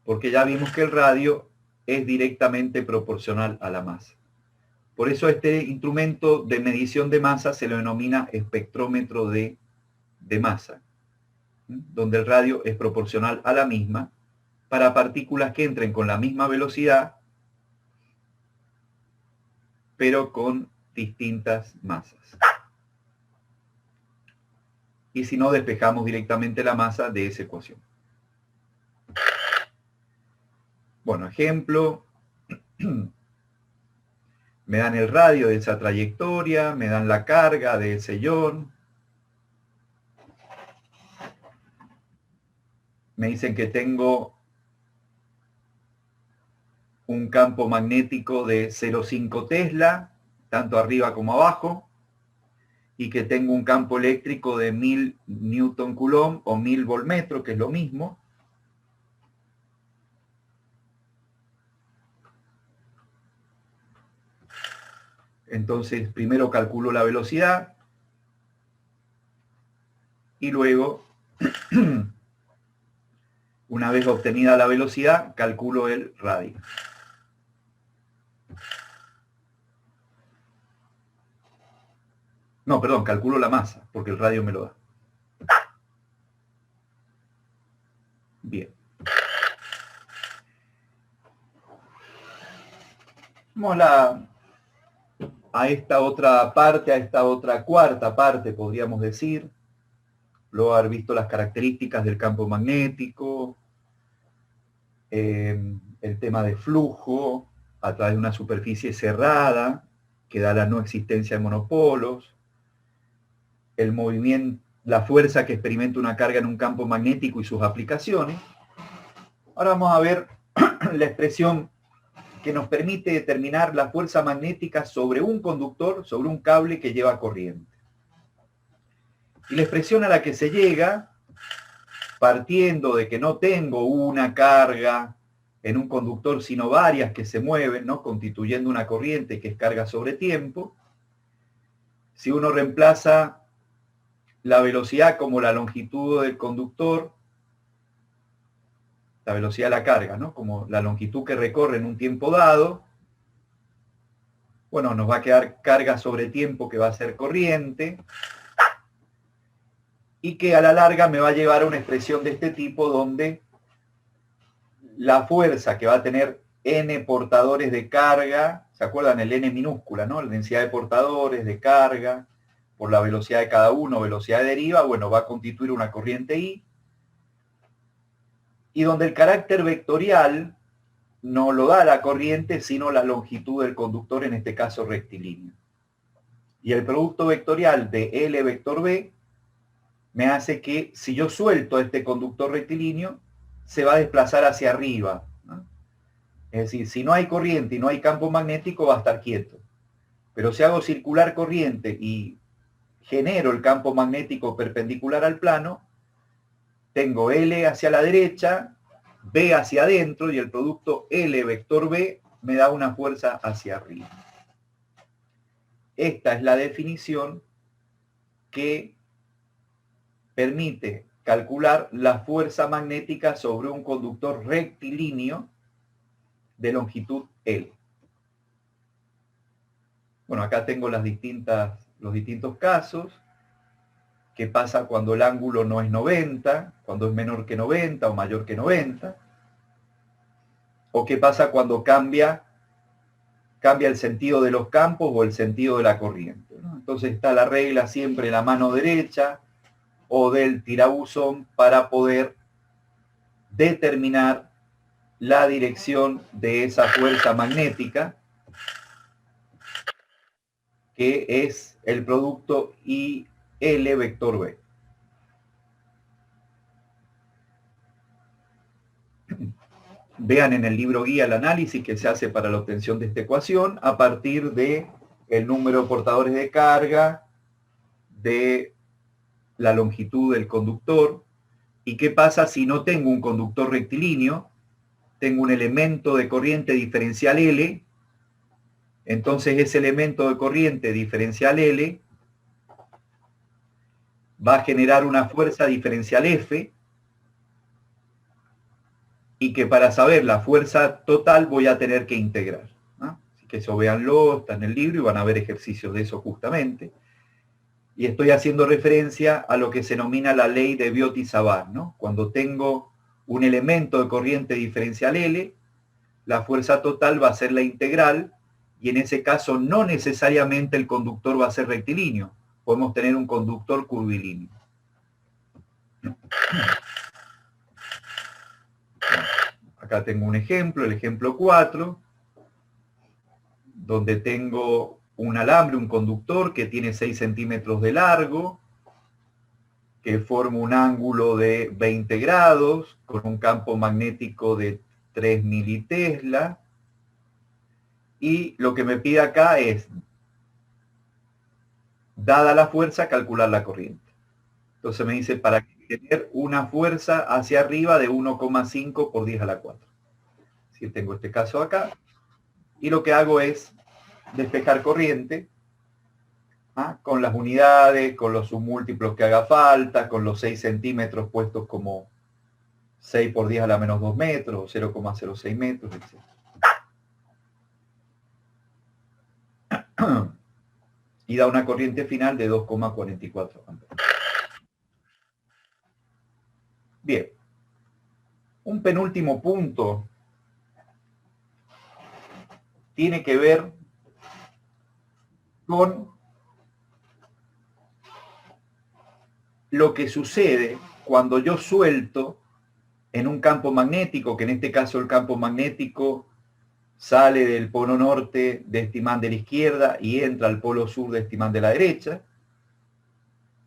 Speaker 1: Porque ya vimos que el radio es directamente proporcional a la masa. Por eso este instrumento de medición de masa se lo denomina espectrómetro de masa, donde el radio es proporcional a la misma para partículas que entren con la misma velocidad, pero con distintas masas. Y si no, despejamos directamente la masa de esa ecuación. Bueno, ejemplo, me dan el radio de esa trayectoria, me dan la carga de ese ion. Me dicen que tengo un campo magnético de 0,5 Tesla, tanto arriba como abajo, y que tengo un campo eléctrico de 1000 Newton Coulomb o 1000 voltmetros, que es lo mismo. Entonces, primero calculo la velocidad y luego, una vez obtenida la velocidad, calculo el radio. No, perdón, calculo la masa, porque el radio me lo da. Bien. Vamos a esta otra parte, a esta otra cuarta parte, podríamos decir. Luego haber visto las características del campo magnético, el tema de flujo a través de una superficie cerrada, que da la no existencia de monopolos, el movimiento, la fuerza que experimenta una carga en un campo magnético y sus aplicaciones. Ahora vamos a ver la expresión que nos permite determinar la fuerza magnética sobre un conductor, sobre un cable que lleva corriente. Y la expresión a la que se llega, partiendo de que no tengo una carga en un conductor, sino varias que se mueven, ¿no?, constituyendo una corriente que es carga sobre tiempo, si uno reemplaza la velocidad como la longitud del conductor, la velocidad de la carga, ¿no?, como la longitud que recorre en un tiempo dado, bueno, nos va a quedar carga sobre tiempo que va a ser corriente, y que a la larga me va a llevar a una expresión de este tipo donde la fuerza que va a tener n portadores de carga, ¿se acuerdan? El n minúscula, ¿no? La densidad de portadores de carga por la velocidad de cada uno, velocidad de deriva, bueno, va a constituir una corriente I, y donde el carácter vectorial no lo da la corriente, sino la longitud del conductor, en este caso rectilíneo. Y el producto vectorial de L vector B me hace que, si yo suelto este conductor rectilíneo, se va a desplazar hacia arriba, ¿no? Es decir, si no hay corriente y no hay campo magnético, va a estar quieto. Pero si hago circular corriente y genero el campo magnético perpendicular al plano, tengo L hacia la derecha, B hacia adentro, y el producto L vector B me da una fuerza hacia arriba. Esta es la definición que permite calcular la fuerza magnética sobre un conductor rectilíneo de longitud L. Bueno, acá tengo los distintos casos. ¿Qué pasa cuando el ángulo no es 90? Cuando es menor que 90 o mayor que 90. ¿O qué pasa cuando cambia el sentido de los campos o el sentido de la corriente, ¿no? Entonces está la regla siempre en la mano derecha o del tirabuzón para poder determinar la dirección de esa fuerza magnética, que es el producto IL vector B. Vean en el libro guía el análisis que se hace para la obtención de esta ecuación a partir de el número de portadores de carga, de la longitud del conductor. ¿Y qué pasa si no tengo un conductor rectilíneo? Tengo un elemento de corriente diferencial L. Entonces ese elemento de corriente diferencial L va a generar una fuerza diferencial F, y que para saber la fuerza total voy a tener que integrar, ¿no? Así que eso véanlo, está en el libro y van a ver ejercicios de eso justamente. Y estoy haciendo referencia a lo que se denomina la ley de Biot-Savart, ¿no? Cuando tengo un elemento de corriente diferencial L, la fuerza total va a ser la integral, y en ese caso no necesariamente el conductor va a ser rectilíneo. Podemos tener un conductor curvilíneo. Acá tengo un ejemplo, el ejemplo 4, donde tengo un alambre, un conductor que tiene 6 centímetros de largo, que forma un ángulo de 20 grados, con un campo magnético de 3 militesla, y lo que me pide acá es, dada la fuerza, calcular la corriente. Entonces me dice, para tener una fuerza hacia arriba de 1,5 por 10 a la 4. Si tengo este caso acá, y lo que hago es despejar corriente, con las unidades, con los submúltiplos que haga falta, con los 6 centímetros puestos como 6 por 10 a la menos 2 metros, 0,06 metros, etc. Y da una corriente final de 2,44 amperes. Bien. Un penúltimo punto tiene que ver con lo que sucede cuando yo suelto en un campo magnético, que en este caso el campo magnético sale del polo norte de este imán de la izquierda y entra al polo sur de este imán de la derecha.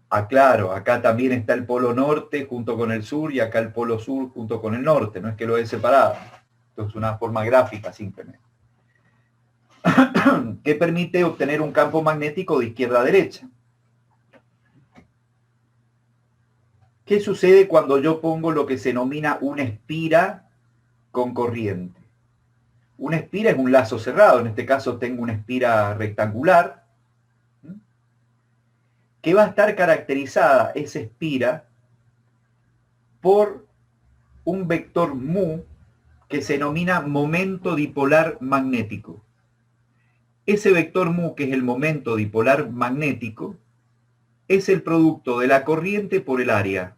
Speaker 1: Aclaro, acá también está el polo norte junto con el sur y acá el polo sur junto con el norte, no es que lo he separado. Esto es una forma gráfica simplemente. Que permite obtener un campo magnético de izquierda a derecha. ¿Qué sucede cuando yo pongo lo que se denomina una espira con corriente? Una espira es un lazo cerrado, en este caso tengo una espira rectangular, que va a estar caracterizada, esa espira, por un vector mu que se denomina momento dipolar magnético. Ese vector mu, que es el momento dipolar magnético, es el producto de la corriente por el área.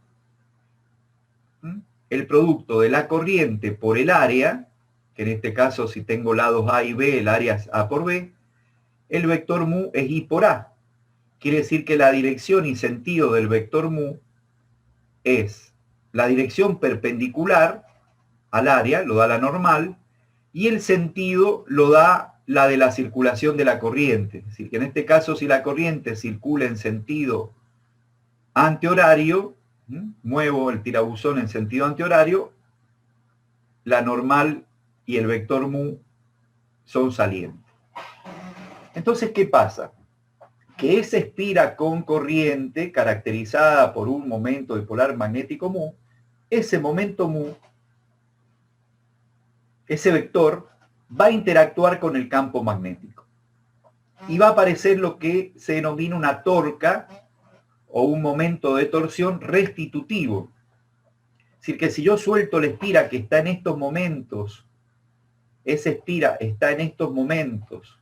Speaker 1: El producto de la corriente por el área, que en este caso si tengo lados A y B, el área es A por B, el vector mu es I por A. Quiere decir que la dirección y sentido del vector mu es la dirección perpendicular al área, lo da la normal, y el sentido lo da la de la circulación de la corriente. Es decir, que en este caso, si la corriente circula en sentido antihorario, muevo el tirabuzón en sentido antihorario, la normal y el vector mu son salientes. Entonces, ¿qué pasa? Que esa espira con corriente, caracterizada por un momento dipolar magnético mu, ese momento mu, ese vector, va a interactuar con el campo magnético. Y va a aparecer lo que se denomina una torca o un momento de torsión restitutivo. Es decir, que si yo suelto la espira que está en estos momentos, esa espira está en estos momentos,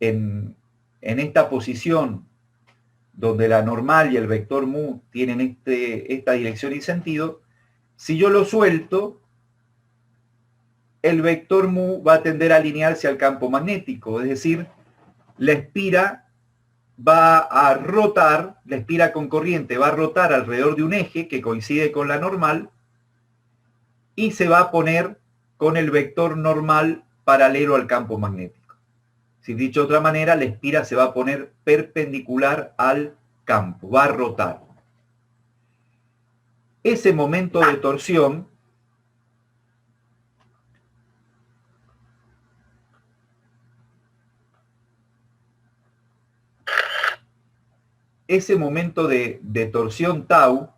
Speaker 1: en esta posición donde la normal y el vector mu tienen esta dirección y sentido, si yo lo suelto, el vector mu va a tender a alinearse al campo magnético, es decir, la espira va a rotar, la espira con corriente va a rotar alrededor de un eje que coincide con la normal y se va a poner con el vector normal paralelo al campo magnético. Si dicho de otra manera, la espira se va a poner perpendicular al campo, va a rotar. Ese momento de torsión torsión tau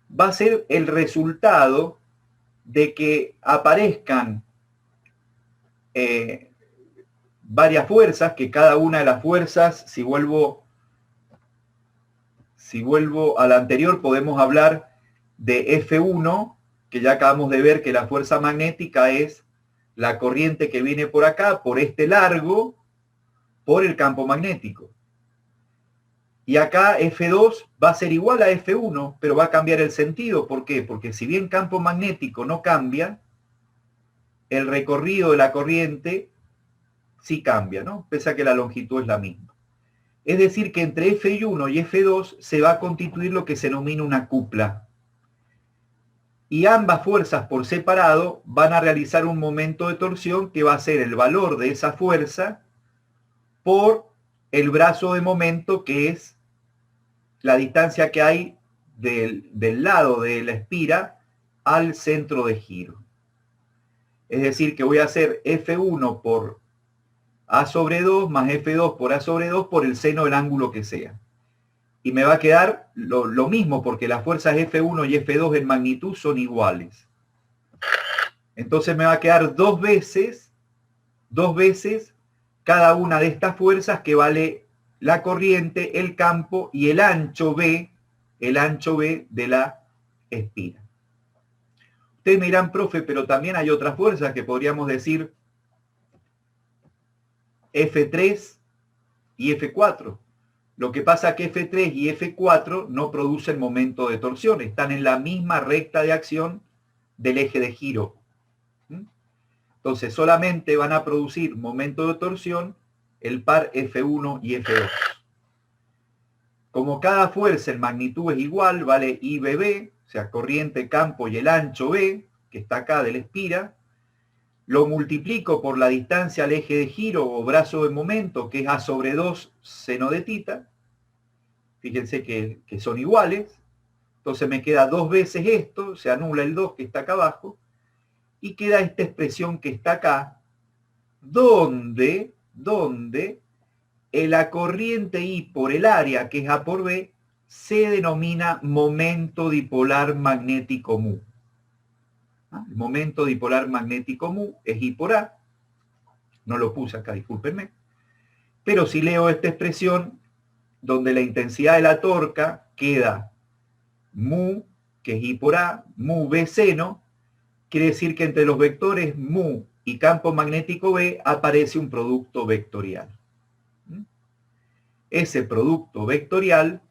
Speaker 1: va a ser el resultado de que aparezcan varias fuerzas, que cada una de las fuerzas, si vuelvo a la anterior, podemos hablar de F1, que ya acabamos de ver que la fuerza magnética es la corriente que viene por acá, por este largo, por el campo magnético. Y acá F2 va a ser igual a F1, pero va a cambiar el sentido. ¿Por qué? Porque si bien campo magnético no cambia, el recorrido de la corriente sí cambia, ¿no? Pese a que la longitud es la misma. Es decir, que entre F1 y F2 se va a constituir lo que se denomina una cupla. Y ambas fuerzas por separado van a realizar un momento de torsión que va a ser el valor de esa fuerza por el brazo de momento, que es la distancia que hay del lado de la espira al centro de giro. Es decir, que voy a hacer F1 por A sobre 2 más F2 por A sobre 2 por el seno del ángulo que sea. Y me va a quedar lo mismo, porque las fuerzas F1 y F2 en magnitud son iguales. Entonces me va a quedar dos veces cada una de estas fuerzas que vale la corriente, el campo y el ancho B de la espira. Ustedes me dirán, profe, pero también hay otras fuerzas que podríamos decir F3 y F4. Lo que pasa es que F3 y F4 no producen momento de torsión, están en la misma recta de acción del eje de giro. Entonces solamente van a producir momento de torsión el par F1 y F2. Como cada fuerza en magnitud es igual, vale IBB, o sea, corriente, campo y el ancho B, que está acá de la espira, lo multiplico por la distancia al eje de giro o brazo de momento, que es A sobre 2 seno de tita. Fíjense que son iguales. Entonces me queda 2 veces esto, se anula el 2 que está acá abajo, y queda esta expresión que está acá, donde la corriente I por el área, que es A por B, se denomina momento dipolar magnético mu. El momento dipolar magnético mu es I por A. No lo puse acá, discúlpenme. Pero si leo esta expresión, donde la intensidad de la torca queda mu, que es I por A, mu B seno, quiere decir que entre los vectores mu y campo magnético B aparece un producto vectorial. Ese producto vectorial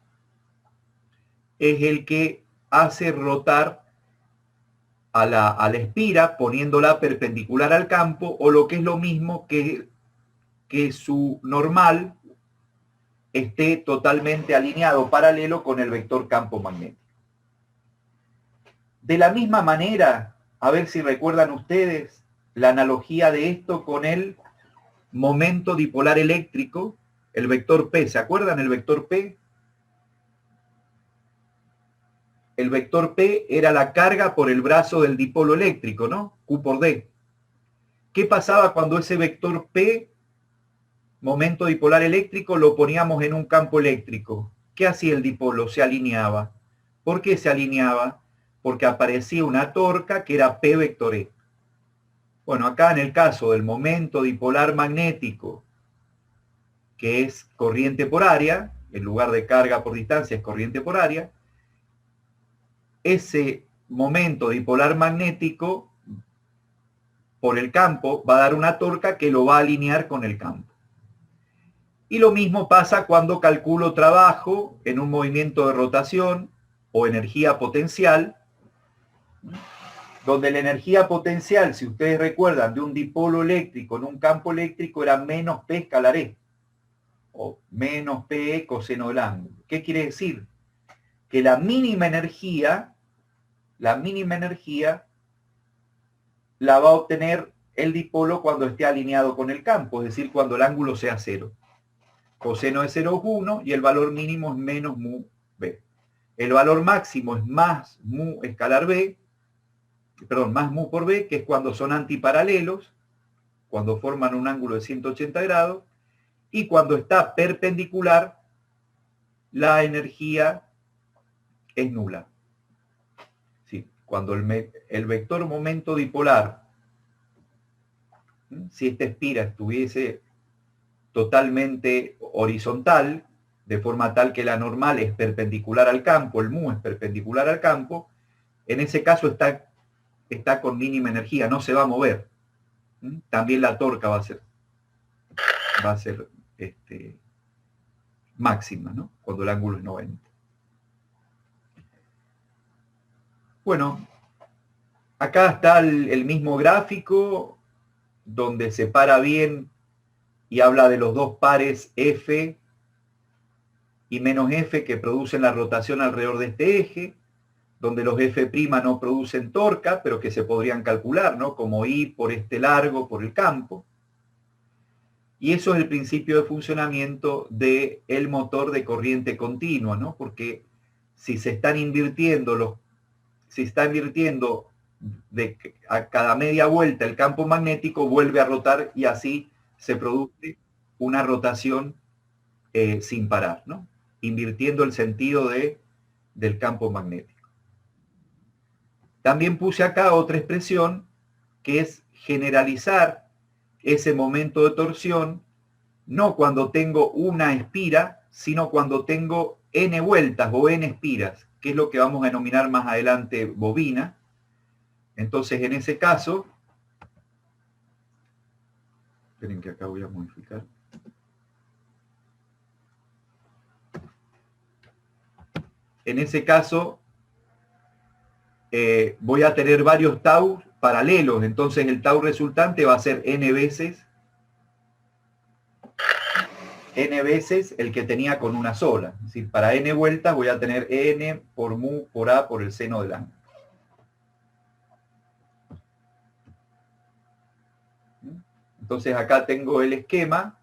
Speaker 1: es el que hace rotar a la espira poniéndola perpendicular al campo, o lo que es lo mismo que su normal esté totalmente alineado, paralelo con el vector campo magnético. De la misma manera, a ver si recuerdan ustedes la analogía de esto con el momento dipolar eléctrico, el vector P. ¿Se acuerdan el vector P? El vector P era la carga por el brazo del dipolo eléctrico, ¿no? Q por D. ¿Qué pasaba cuando ese vector P, momento dipolar eléctrico, lo poníamos en un campo eléctrico? ¿Qué hacía el dipolo? Se alineaba. ¿Por qué se alineaba? Porque aparecía una torca que era P vector E. Bueno, acá en el caso del momento dipolar magnético, que es corriente por área, en lugar de carga por distancia es corriente por área, ese momento dipolar magnético por el campo va a dar una torca que lo va a alinear con el campo. Y lo mismo pasa cuando calculo trabajo en un movimiento de rotación o energía potencial, donde la energía potencial, si ustedes recuerdan, de un dipolo eléctrico en un campo eléctrico era menos P escalar E, o menos P coseno del ángulo. ¿Qué quiere decir? Que la mínima energía la va a obtener el dipolo cuando esté alineado con el campo, es decir, cuando el ángulo sea 0. Coseno de 0 es 1 y el valor mínimo es menos mu B. El valor máximo es más mu escalar B, más mu por B, que es cuando son antiparalelos, cuando forman un ángulo de 180 grados, y cuando está perpendicular, la energía es nula. Sí, cuando el vector momento dipolar, si esta espira estuviese totalmente horizontal, de forma tal que la normal es perpendicular al campo, el mu es perpendicular al campo, en ese caso está con mínima energía, no se va a mover. También la torca va a ser máxima, ¿no? Cuando el ángulo es 90. Bueno, acá está el mismo gráfico donde separa bien y habla de los dos pares F y menos F que producen la rotación alrededor de este eje, donde los F' no producen torca, pero que se podrían calcular, ¿no? Como I por este largo, por el campo. Y eso es el principio de funcionamiento del motor de corriente continua, ¿no? Porque si se están invirtiendo a cada media vuelta el campo magnético, vuelve a rotar y así se produce una rotación sin parar, ¿no? Invirtiendo el sentido del campo magnético. También puse acá otra expresión que es generalizar ese momento de torsión no cuando tengo una espira, sino cuando tengo n vueltas o n espiras, que es lo que vamos a denominar más adelante bobina. Entonces, en ese caso, esperen que acá voy a modificar. En ese caso, voy a tener varios tau paralelos, entonces el tau resultante va a ser n veces el que tenía con una sola. Es decir, para n vueltas voy a tener n por mu por a por el seno del ángulo. Entonces acá tengo el esquema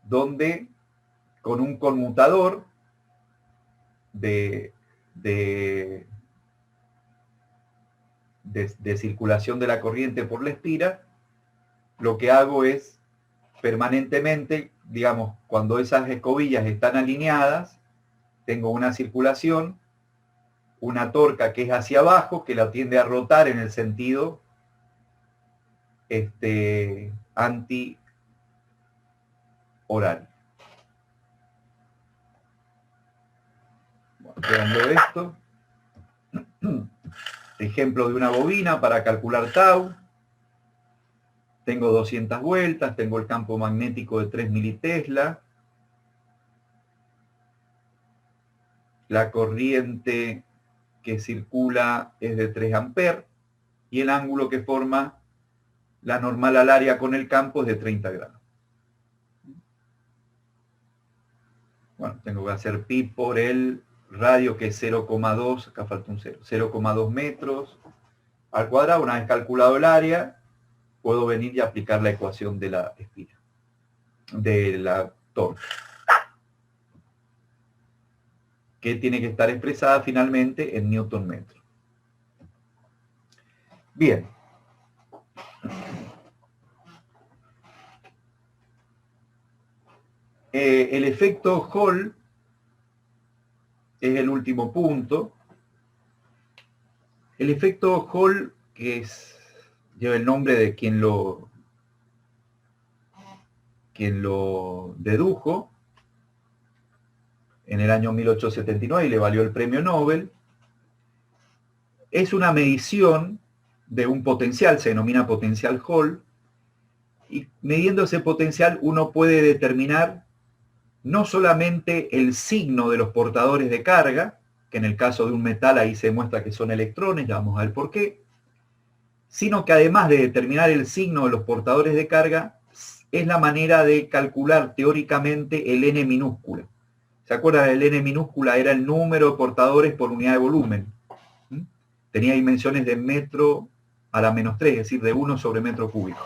Speaker 1: donde con un conmutador de circulación de la corriente por la espira, lo que hago es permanentemente, digamos, cuando esas escobillas están alineadas, tengo una circulación, una torca que es hacia abajo, que la tiende a rotar en el sentido anti-horario. Bueno, quedando esto. Ejemplo de una bobina para calcular tau. Tengo 200 vueltas, tengo el campo magnético de 3 militesla. La corriente que circula es de 3 amperes y el ángulo que forma la normal al área con el campo es de 30 grados. Bueno, tengo que hacer pi por el radio que es 0,2, acá falta un 0, 0,2 metros al cuadrado. Una vez calculado el área, puedo venir y aplicar la ecuación de la espira, de la torque, que tiene que estar expresada finalmente en newton metro. Bien. El efecto Hall es el último punto. El efecto Hall, que lleva el nombre de quien lo dedujo en el año 1879 y le valió el premio Nobel, es una medición de un potencial, se denomina potencial Hall, y midiendo ese potencial uno puede determinar no solamente el signo de los portadores de carga, que en el caso de un metal ahí se muestra que son electrones, ya vamos a ver por qué, sino que además de determinar el signo de los portadores de carga, es la manera de calcular teóricamente el n minúscula. ¿Se acuerdan? El n minúscula era el número de portadores por unidad de volumen. Tenía dimensiones de metro a la menos 3, es decir, de 1 sobre metro cúbico.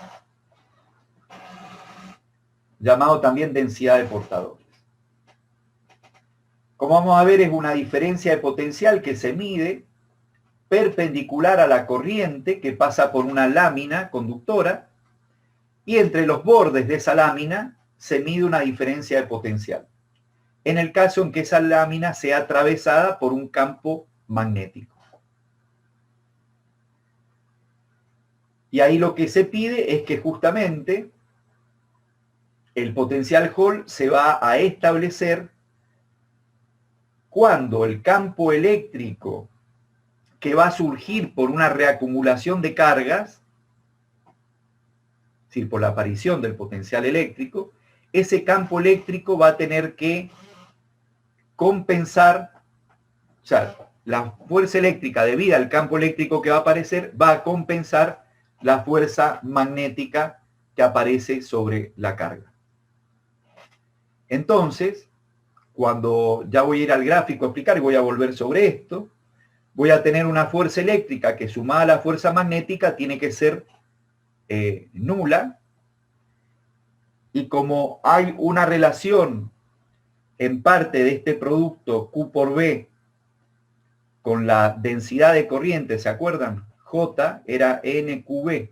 Speaker 1: Llamado también densidad de portadores. Como vamos a ver, es una diferencia de potencial que se mide perpendicular a la corriente que pasa por una lámina conductora, y entre los bordes de esa lámina se mide una diferencia de potencial, en el caso en que esa lámina sea atravesada por un campo magnético. Y ahí lo que se pide es que justamente el potencial Hall se va a establecer cuando el campo eléctrico que va a surgir por una reacumulación de cargas, es decir, por la aparición del potencial eléctrico, ese campo eléctrico va a tener que compensar, o sea, la fuerza eléctrica debida al campo eléctrico que va a aparecer va a compensar la fuerza magnética que aparece sobre la carga. Entonces, cuando ya voy a ir al gráfico a explicar y voy a volver sobre esto, voy a tener una fuerza eléctrica que sumada a la fuerza magnética tiene que ser nula, y como hay una relación en parte de este producto Q por B con la densidad de corriente, ¿se acuerdan? J era NQB.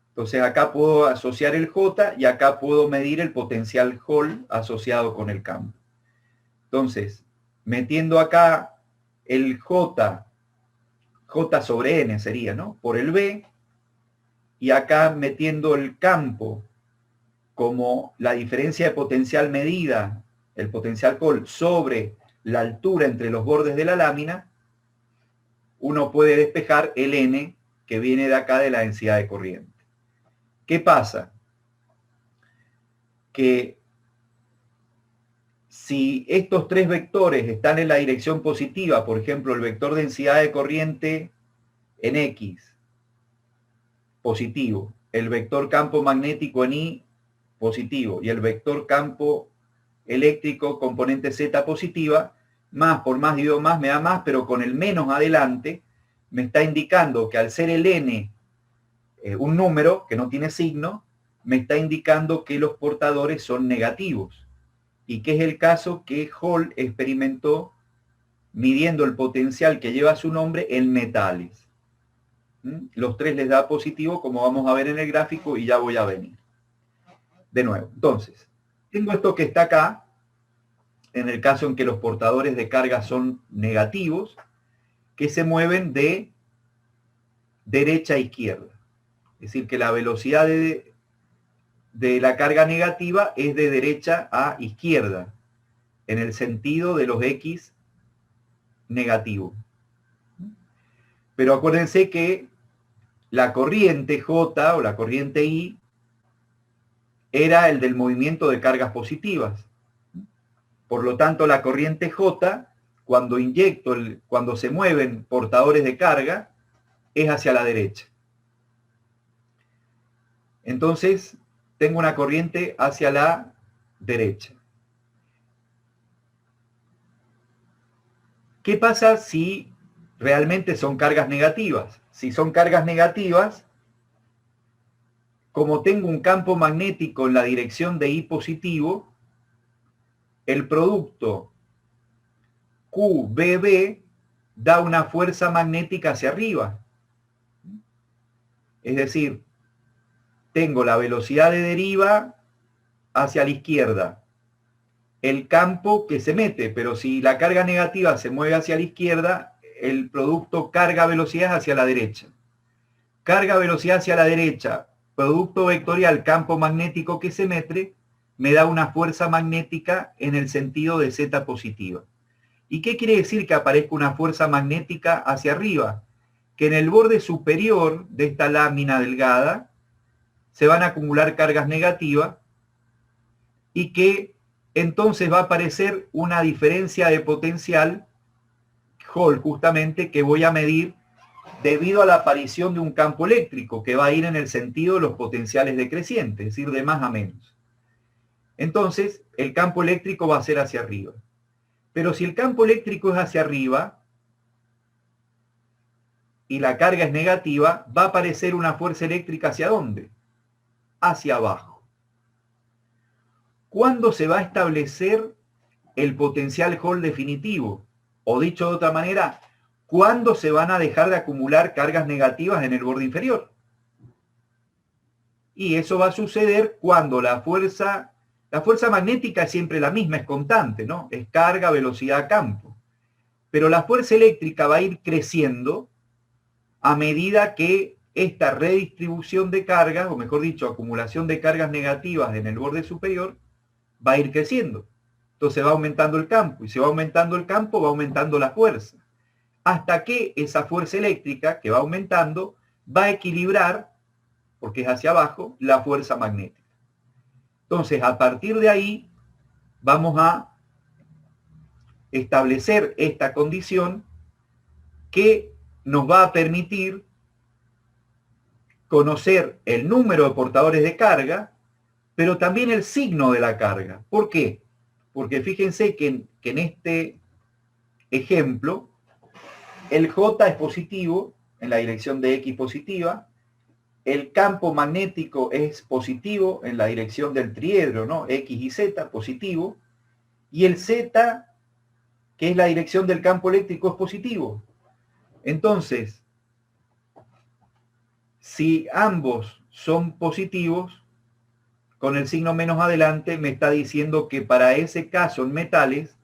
Speaker 1: Entonces acá puedo asociar el J y acá puedo medir el potencial Hall asociado con el campo. Entonces, metiendo acá el J sobre N sería, ¿no? Por el B, y acá metiendo el campo como la diferencia de potencial medida, el potencial Hall, sobre la altura entre los bordes de la lámina, uno puede despejar el N que viene de acá de la densidad de corriente. ¿Qué pasa? Que si estos tres vectores están en la dirección positiva, por ejemplo, el vector densidad de corriente en X, positivo, el vector campo magnético en Y, positivo, y el vector campo eléctrico componente Z positiva, más por más dividido más me da más, pero con el menos adelante, me está indicando que al ser el N un número que no tiene signo, me está indicando que los portadores son negativos, y que es el caso que Hall experimentó midiendo el potencial que lleva su nombre en metales. Los tres les da positivo, como vamos a ver en el gráfico, y ya voy a venir. De nuevo, entonces, tengo esto que está acá, en el caso en que los portadores de carga son negativos, que se mueven de derecha a izquierda. Es decir, que la velocidad de la carga negativa es de derecha a izquierda, en el sentido de los X negativos. Pero acuérdense que la corriente J o la corriente I era el del movimiento de cargas positivas. Por lo tanto, la corriente J, cuando inyecto, cuando se mueven portadores de carga, es hacia la derecha. Entonces, tengo una corriente hacia la derecha. ¿Qué pasa si realmente son cargas negativas? Si son cargas negativas, como tengo un campo magnético en la dirección de I positivo, el producto QBB da una fuerza magnética hacia arriba. Es decir, tengo la velocidad de deriva hacia la izquierda, el campo que se mete, pero si la carga negativa se mueve hacia la izquierda, el producto carga-velocidad hacia la derecha. Carga-velocidad hacia la derecha, producto vectorial campo magnético que se mete, me da una fuerza magnética en el sentido de Z positiva. ¿Y qué quiere decir que aparezca una fuerza magnética hacia arriba? Que en el borde superior de esta lámina delgada se van a acumular cargas negativas y que entonces va a aparecer una diferencia de potencial Hall justamente que voy a medir debido a la aparición de un campo eléctrico que va a ir en el sentido de los potenciales decrecientes, es decir, de más a menos. Entonces, el campo eléctrico va a ser hacia arriba. Pero si el campo eléctrico es hacia arriba y la carga es negativa, va a aparecer una fuerza eléctrica ¿hacia dónde? Hacia abajo. ¿Cuándo se va a establecer el potencial Hall definitivo? O dicho de otra manera, ¿cuándo se van a dejar de acumular cargas negativas en el borde inferior? Y eso va a suceder cuando la fuerza magnética es siempre la misma, es constante, ¿no? Es carga, velocidad, campo. Pero la fuerza eléctrica va a ir creciendo a medida que esta redistribución de cargas, o mejor dicho, acumulación de cargas negativas en el borde superior, va a ir creciendo. Entonces va aumentando el campo, y si va aumentando el campo, va aumentando la fuerza. Hasta que esa fuerza eléctrica que va aumentando va a equilibrar, porque es hacia abajo, la fuerza magnética. Entonces, a partir de ahí, vamos a establecer esta condición que nos va a permitir conocer el número de portadores de carga, pero también el signo de la carga. ¿Por qué? Porque fíjense que en este ejemplo, el J es positivo, en la dirección de X positiva, el campo magnético es positivo en la dirección del triedro, ¿no? X y Z, positivo, y el Z, que es la dirección del campo eléctrico, es positivo. Entonces, si ambos son positivos, con el signo menos adelante, me está diciendo que para ese caso en metales,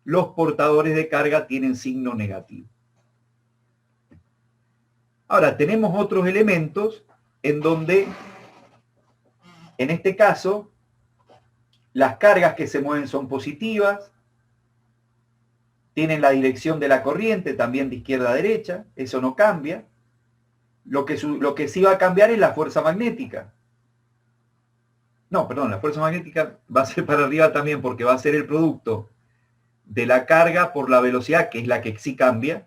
Speaker 1: los portadores de carga tienen signo negativo. Ahora, tenemos otros elementos en donde, en este caso, Las cargas que se mueven son positivas, tienen la dirección de la corriente también de izquierda a derecha, eso no cambia. Lo que sí va a cambiar es la fuerza magnética. No, perdón, la fuerza magnética va a ser para arriba también porque va a ser el producto de la carga por la velocidad, que es la que sí cambia,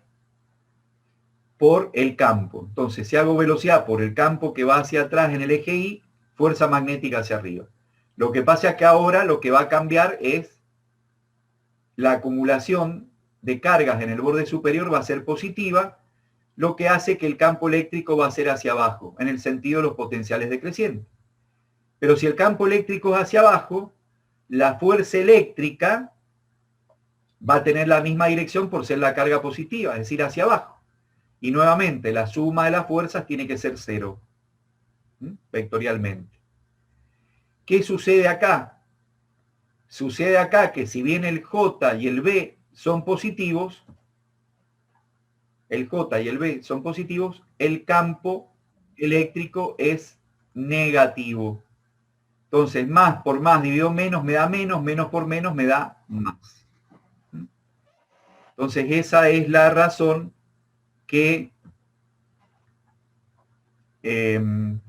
Speaker 1: por el campo. Entonces, si hago velocidad por el campo que va hacia atrás en el eje Y, fuerza magnética hacia arriba. Lo que pasa es que ahora lo que va a cambiar es la acumulación de cargas en el borde superior va a ser positiva, lo que hace que el campo eléctrico va a ser hacia abajo, en el sentido de los potenciales decrecientes. Pero si el campo eléctrico es hacia abajo, la fuerza eléctrica va a tener la misma dirección por ser la carga positiva, es decir, hacia abajo. Y nuevamente, la suma de las fuerzas tiene que ser cero, vectorialmente. ¿Qué sucede acá? Sucede acá que si bien el J y el B son positivos, el campo eléctrico es negativo. Entonces, más por más dividido menos me da menos, menos por menos me da más. Entonces, esa es la razón que en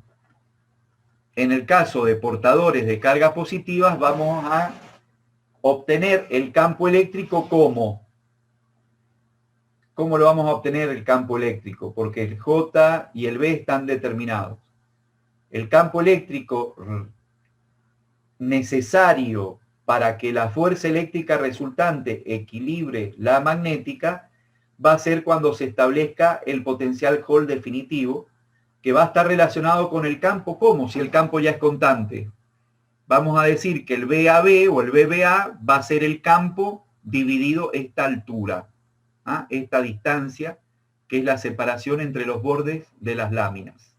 Speaker 1: el caso de portadores de cargas positivas vamos a obtener el campo eléctrico como. ¿Cómo lo vamos a obtener el campo eléctrico? Porque el J y el B están determinados. El campo eléctrico necesario para que la fuerza eléctrica resultante equilibre la magnética va a ser cuando se establezca el potencial Hall definitivo, que va a estar relacionado con el campo. ¿Cómo? Si el campo ya es constante. Vamos a decir que el BAB o el BBA va a ser el campo dividido esta altura, esta distancia, que es la separación entre los bordes de las láminas.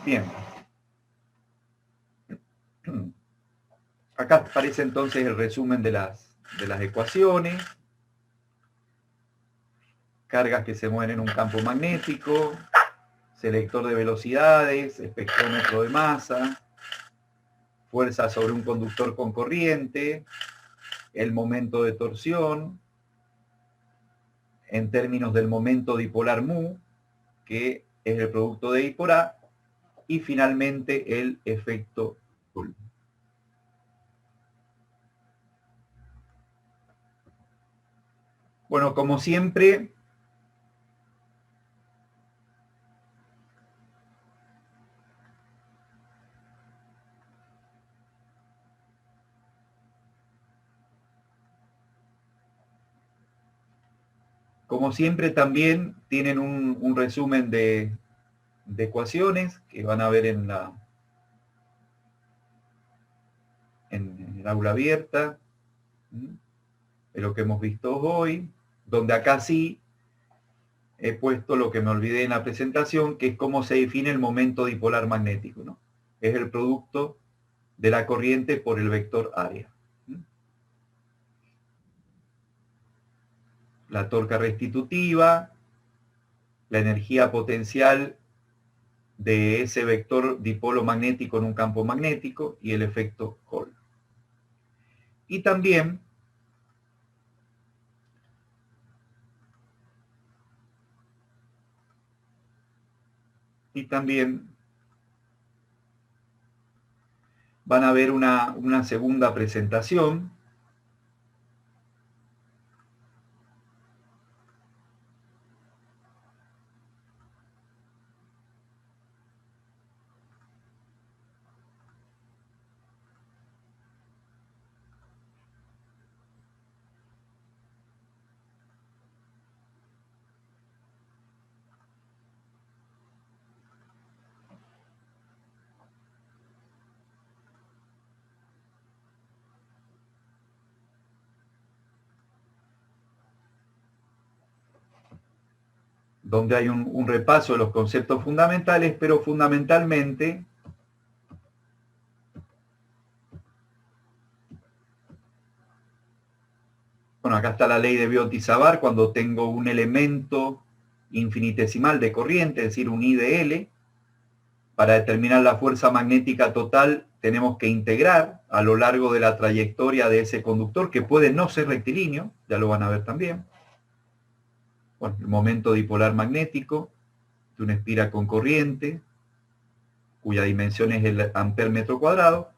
Speaker 1: Bien. Acá aparece entonces el resumen de las ecuaciones. Cargas que se mueven en un campo magnético, selector de velocidades, espectrómetro de masa, fuerza sobre un conductor con corriente, el momento de torsión, en términos del momento dipolar mu, que es el producto de I por A, y finalmente el efecto Coulomb. Bueno, como siempre, también tienen un resumen de ecuaciones que van a ver en el aula abierta, de lo que hemos visto hoy, donde acá sí he puesto lo que me olvidé en la presentación, que es cómo se define el momento dipolar magnético, ¿no? Es el producto de la corriente por el vector área. La torca restitutiva, la energía potencial de ese vector dipolo magnético en un campo magnético y el efecto Hall. Y también van a ver una segunda presentación donde hay un repaso de los conceptos fundamentales, pero fundamentalmente bueno, acá está la ley de Biot-Savart cuando tengo un elemento infinitesimal de corriente, es decir, un I de L, Para determinar la fuerza magnética total tenemos que integrar a lo largo de la trayectoria de ese conductor, que puede no ser rectilíneo, ya lo van a ver también. Bueno, el momento dipolar magnético de una espira con corriente, cuya dimensión es el amper metro cuadrado,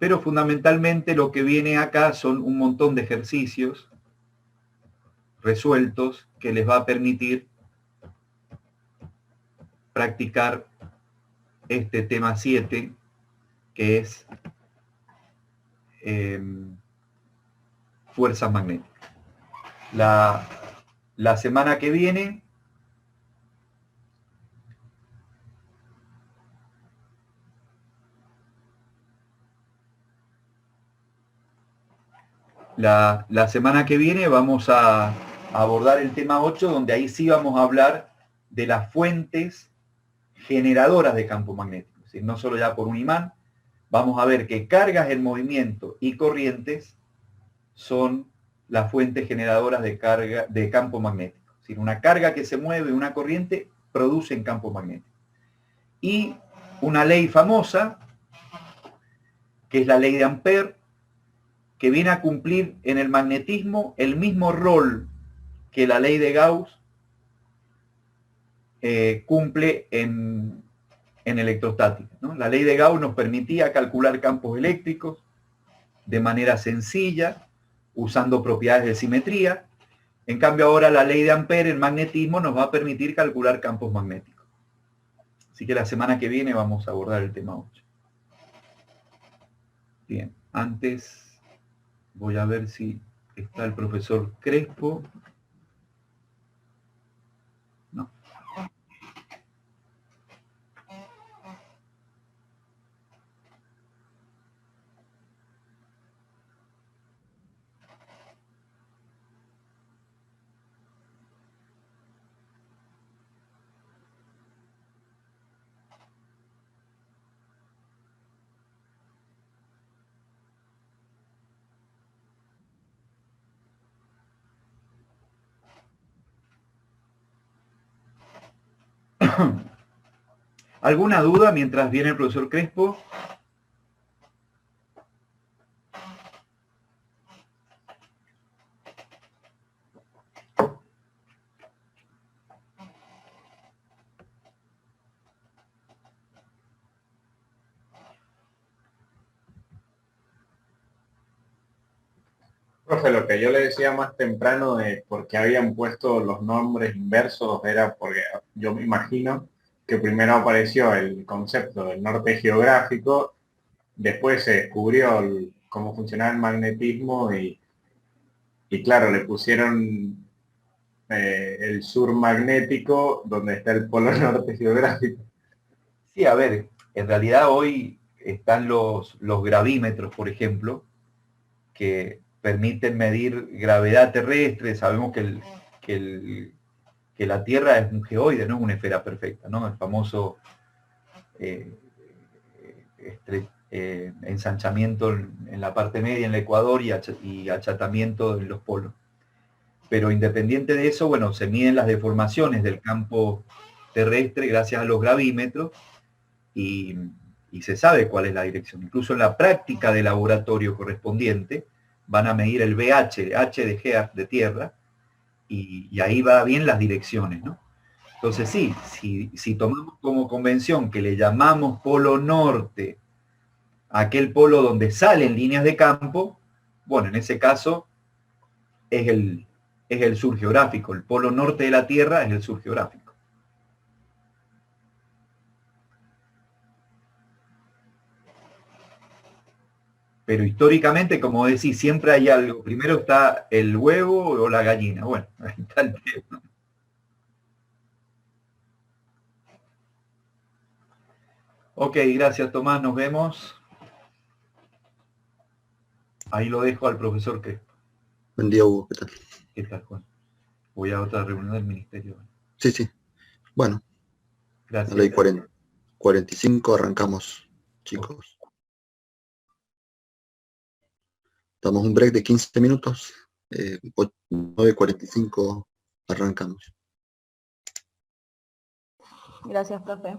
Speaker 1: pero fundamentalmente lo que viene acá son un montón de ejercicios resueltos que les va a permitir practicar este tema 7, que es fuerzas magnéticas. La semana que viene vamos a abordar el tema 8, donde ahí sí vamos a hablar de las fuentes generadoras de campo magnético. Es decir, no solo ya por un imán, vamos a ver que cargas en movimiento y corrientes son las fuentes generadoras de campo magnético. Es decir, una carga que se mueve, una corriente, producen campo magnético. Y una ley famosa, que es la ley de Ampère, que viene a cumplir en el magnetismo el mismo rol que la ley de Gauss cumple en electrostática, ¿no? La ley de Gauss nos permitía calcular campos eléctricos de manera sencilla, usando propiedades de simetría. En cambio ahora la ley de Ampère en magnetismo nos va a permitir calcular campos magnéticos. Así que la semana que viene vamos a abordar el tema 8. Bien, antes voy a ver si está el profesor Crespo. No. ¿Alguna duda mientras viene el profesor Crespo?
Speaker 3: Profe, lo que yo le decía más temprano de por qué habían puesto los nombres inversos era porque yo me imagino que primero apareció el concepto del norte geográfico, después se descubrió cómo funcionaba el magnetismo y claro, le pusieron el sur magnético donde está el polo norte geográfico.
Speaker 1: Sí, a ver, en realidad hoy están los gravímetros, por ejemplo, que permiten medir gravedad terrestre. Sabemos que la Tierra es un geoide, no es una esfera perfecta, ¿no? El famoso ensanchamiento en la parte media, en el ecuador, y achatamiento en los polos. Pero independiente de eso, bueno, se miden las deformaciones del campo terrestre gracias a los gravímetros y se sabe cuál es la dirección. Incluso en la práctica de laboratorio correspondiente van a medir el VH, H de G de tierra, y ahí va bien las direcciones, ¿no? Entonces sí, si tomamos como convención que le llamamos polo norte a aquel polo donde salen líneas de campo, bueno, en ese caso es el sur geográfico. El polo norte de la Tierra es el sur geográfico. Pero históricamente, como decís, siempre hay algo. Primero está el huevo o la gallina. Bueno, ahí está el tema. Ok, gracias Tomás, nos vemos. Ahí lo dejo al profesor Crespo.
Speaker 5: Buen día, Hugo, ¿qué tal?
Speaker 1: ¿Qué tal, Juan? Voy a otra reunión del ministerio.
Speaker 5: Sí. Bueno,
Speaker 1: Gracias.
Speaker 5: a la 45 arrancamos, chicos. Damos un break de 15 minutos. 9:45 arrancamos.
Speaker 4: Gracias, profe.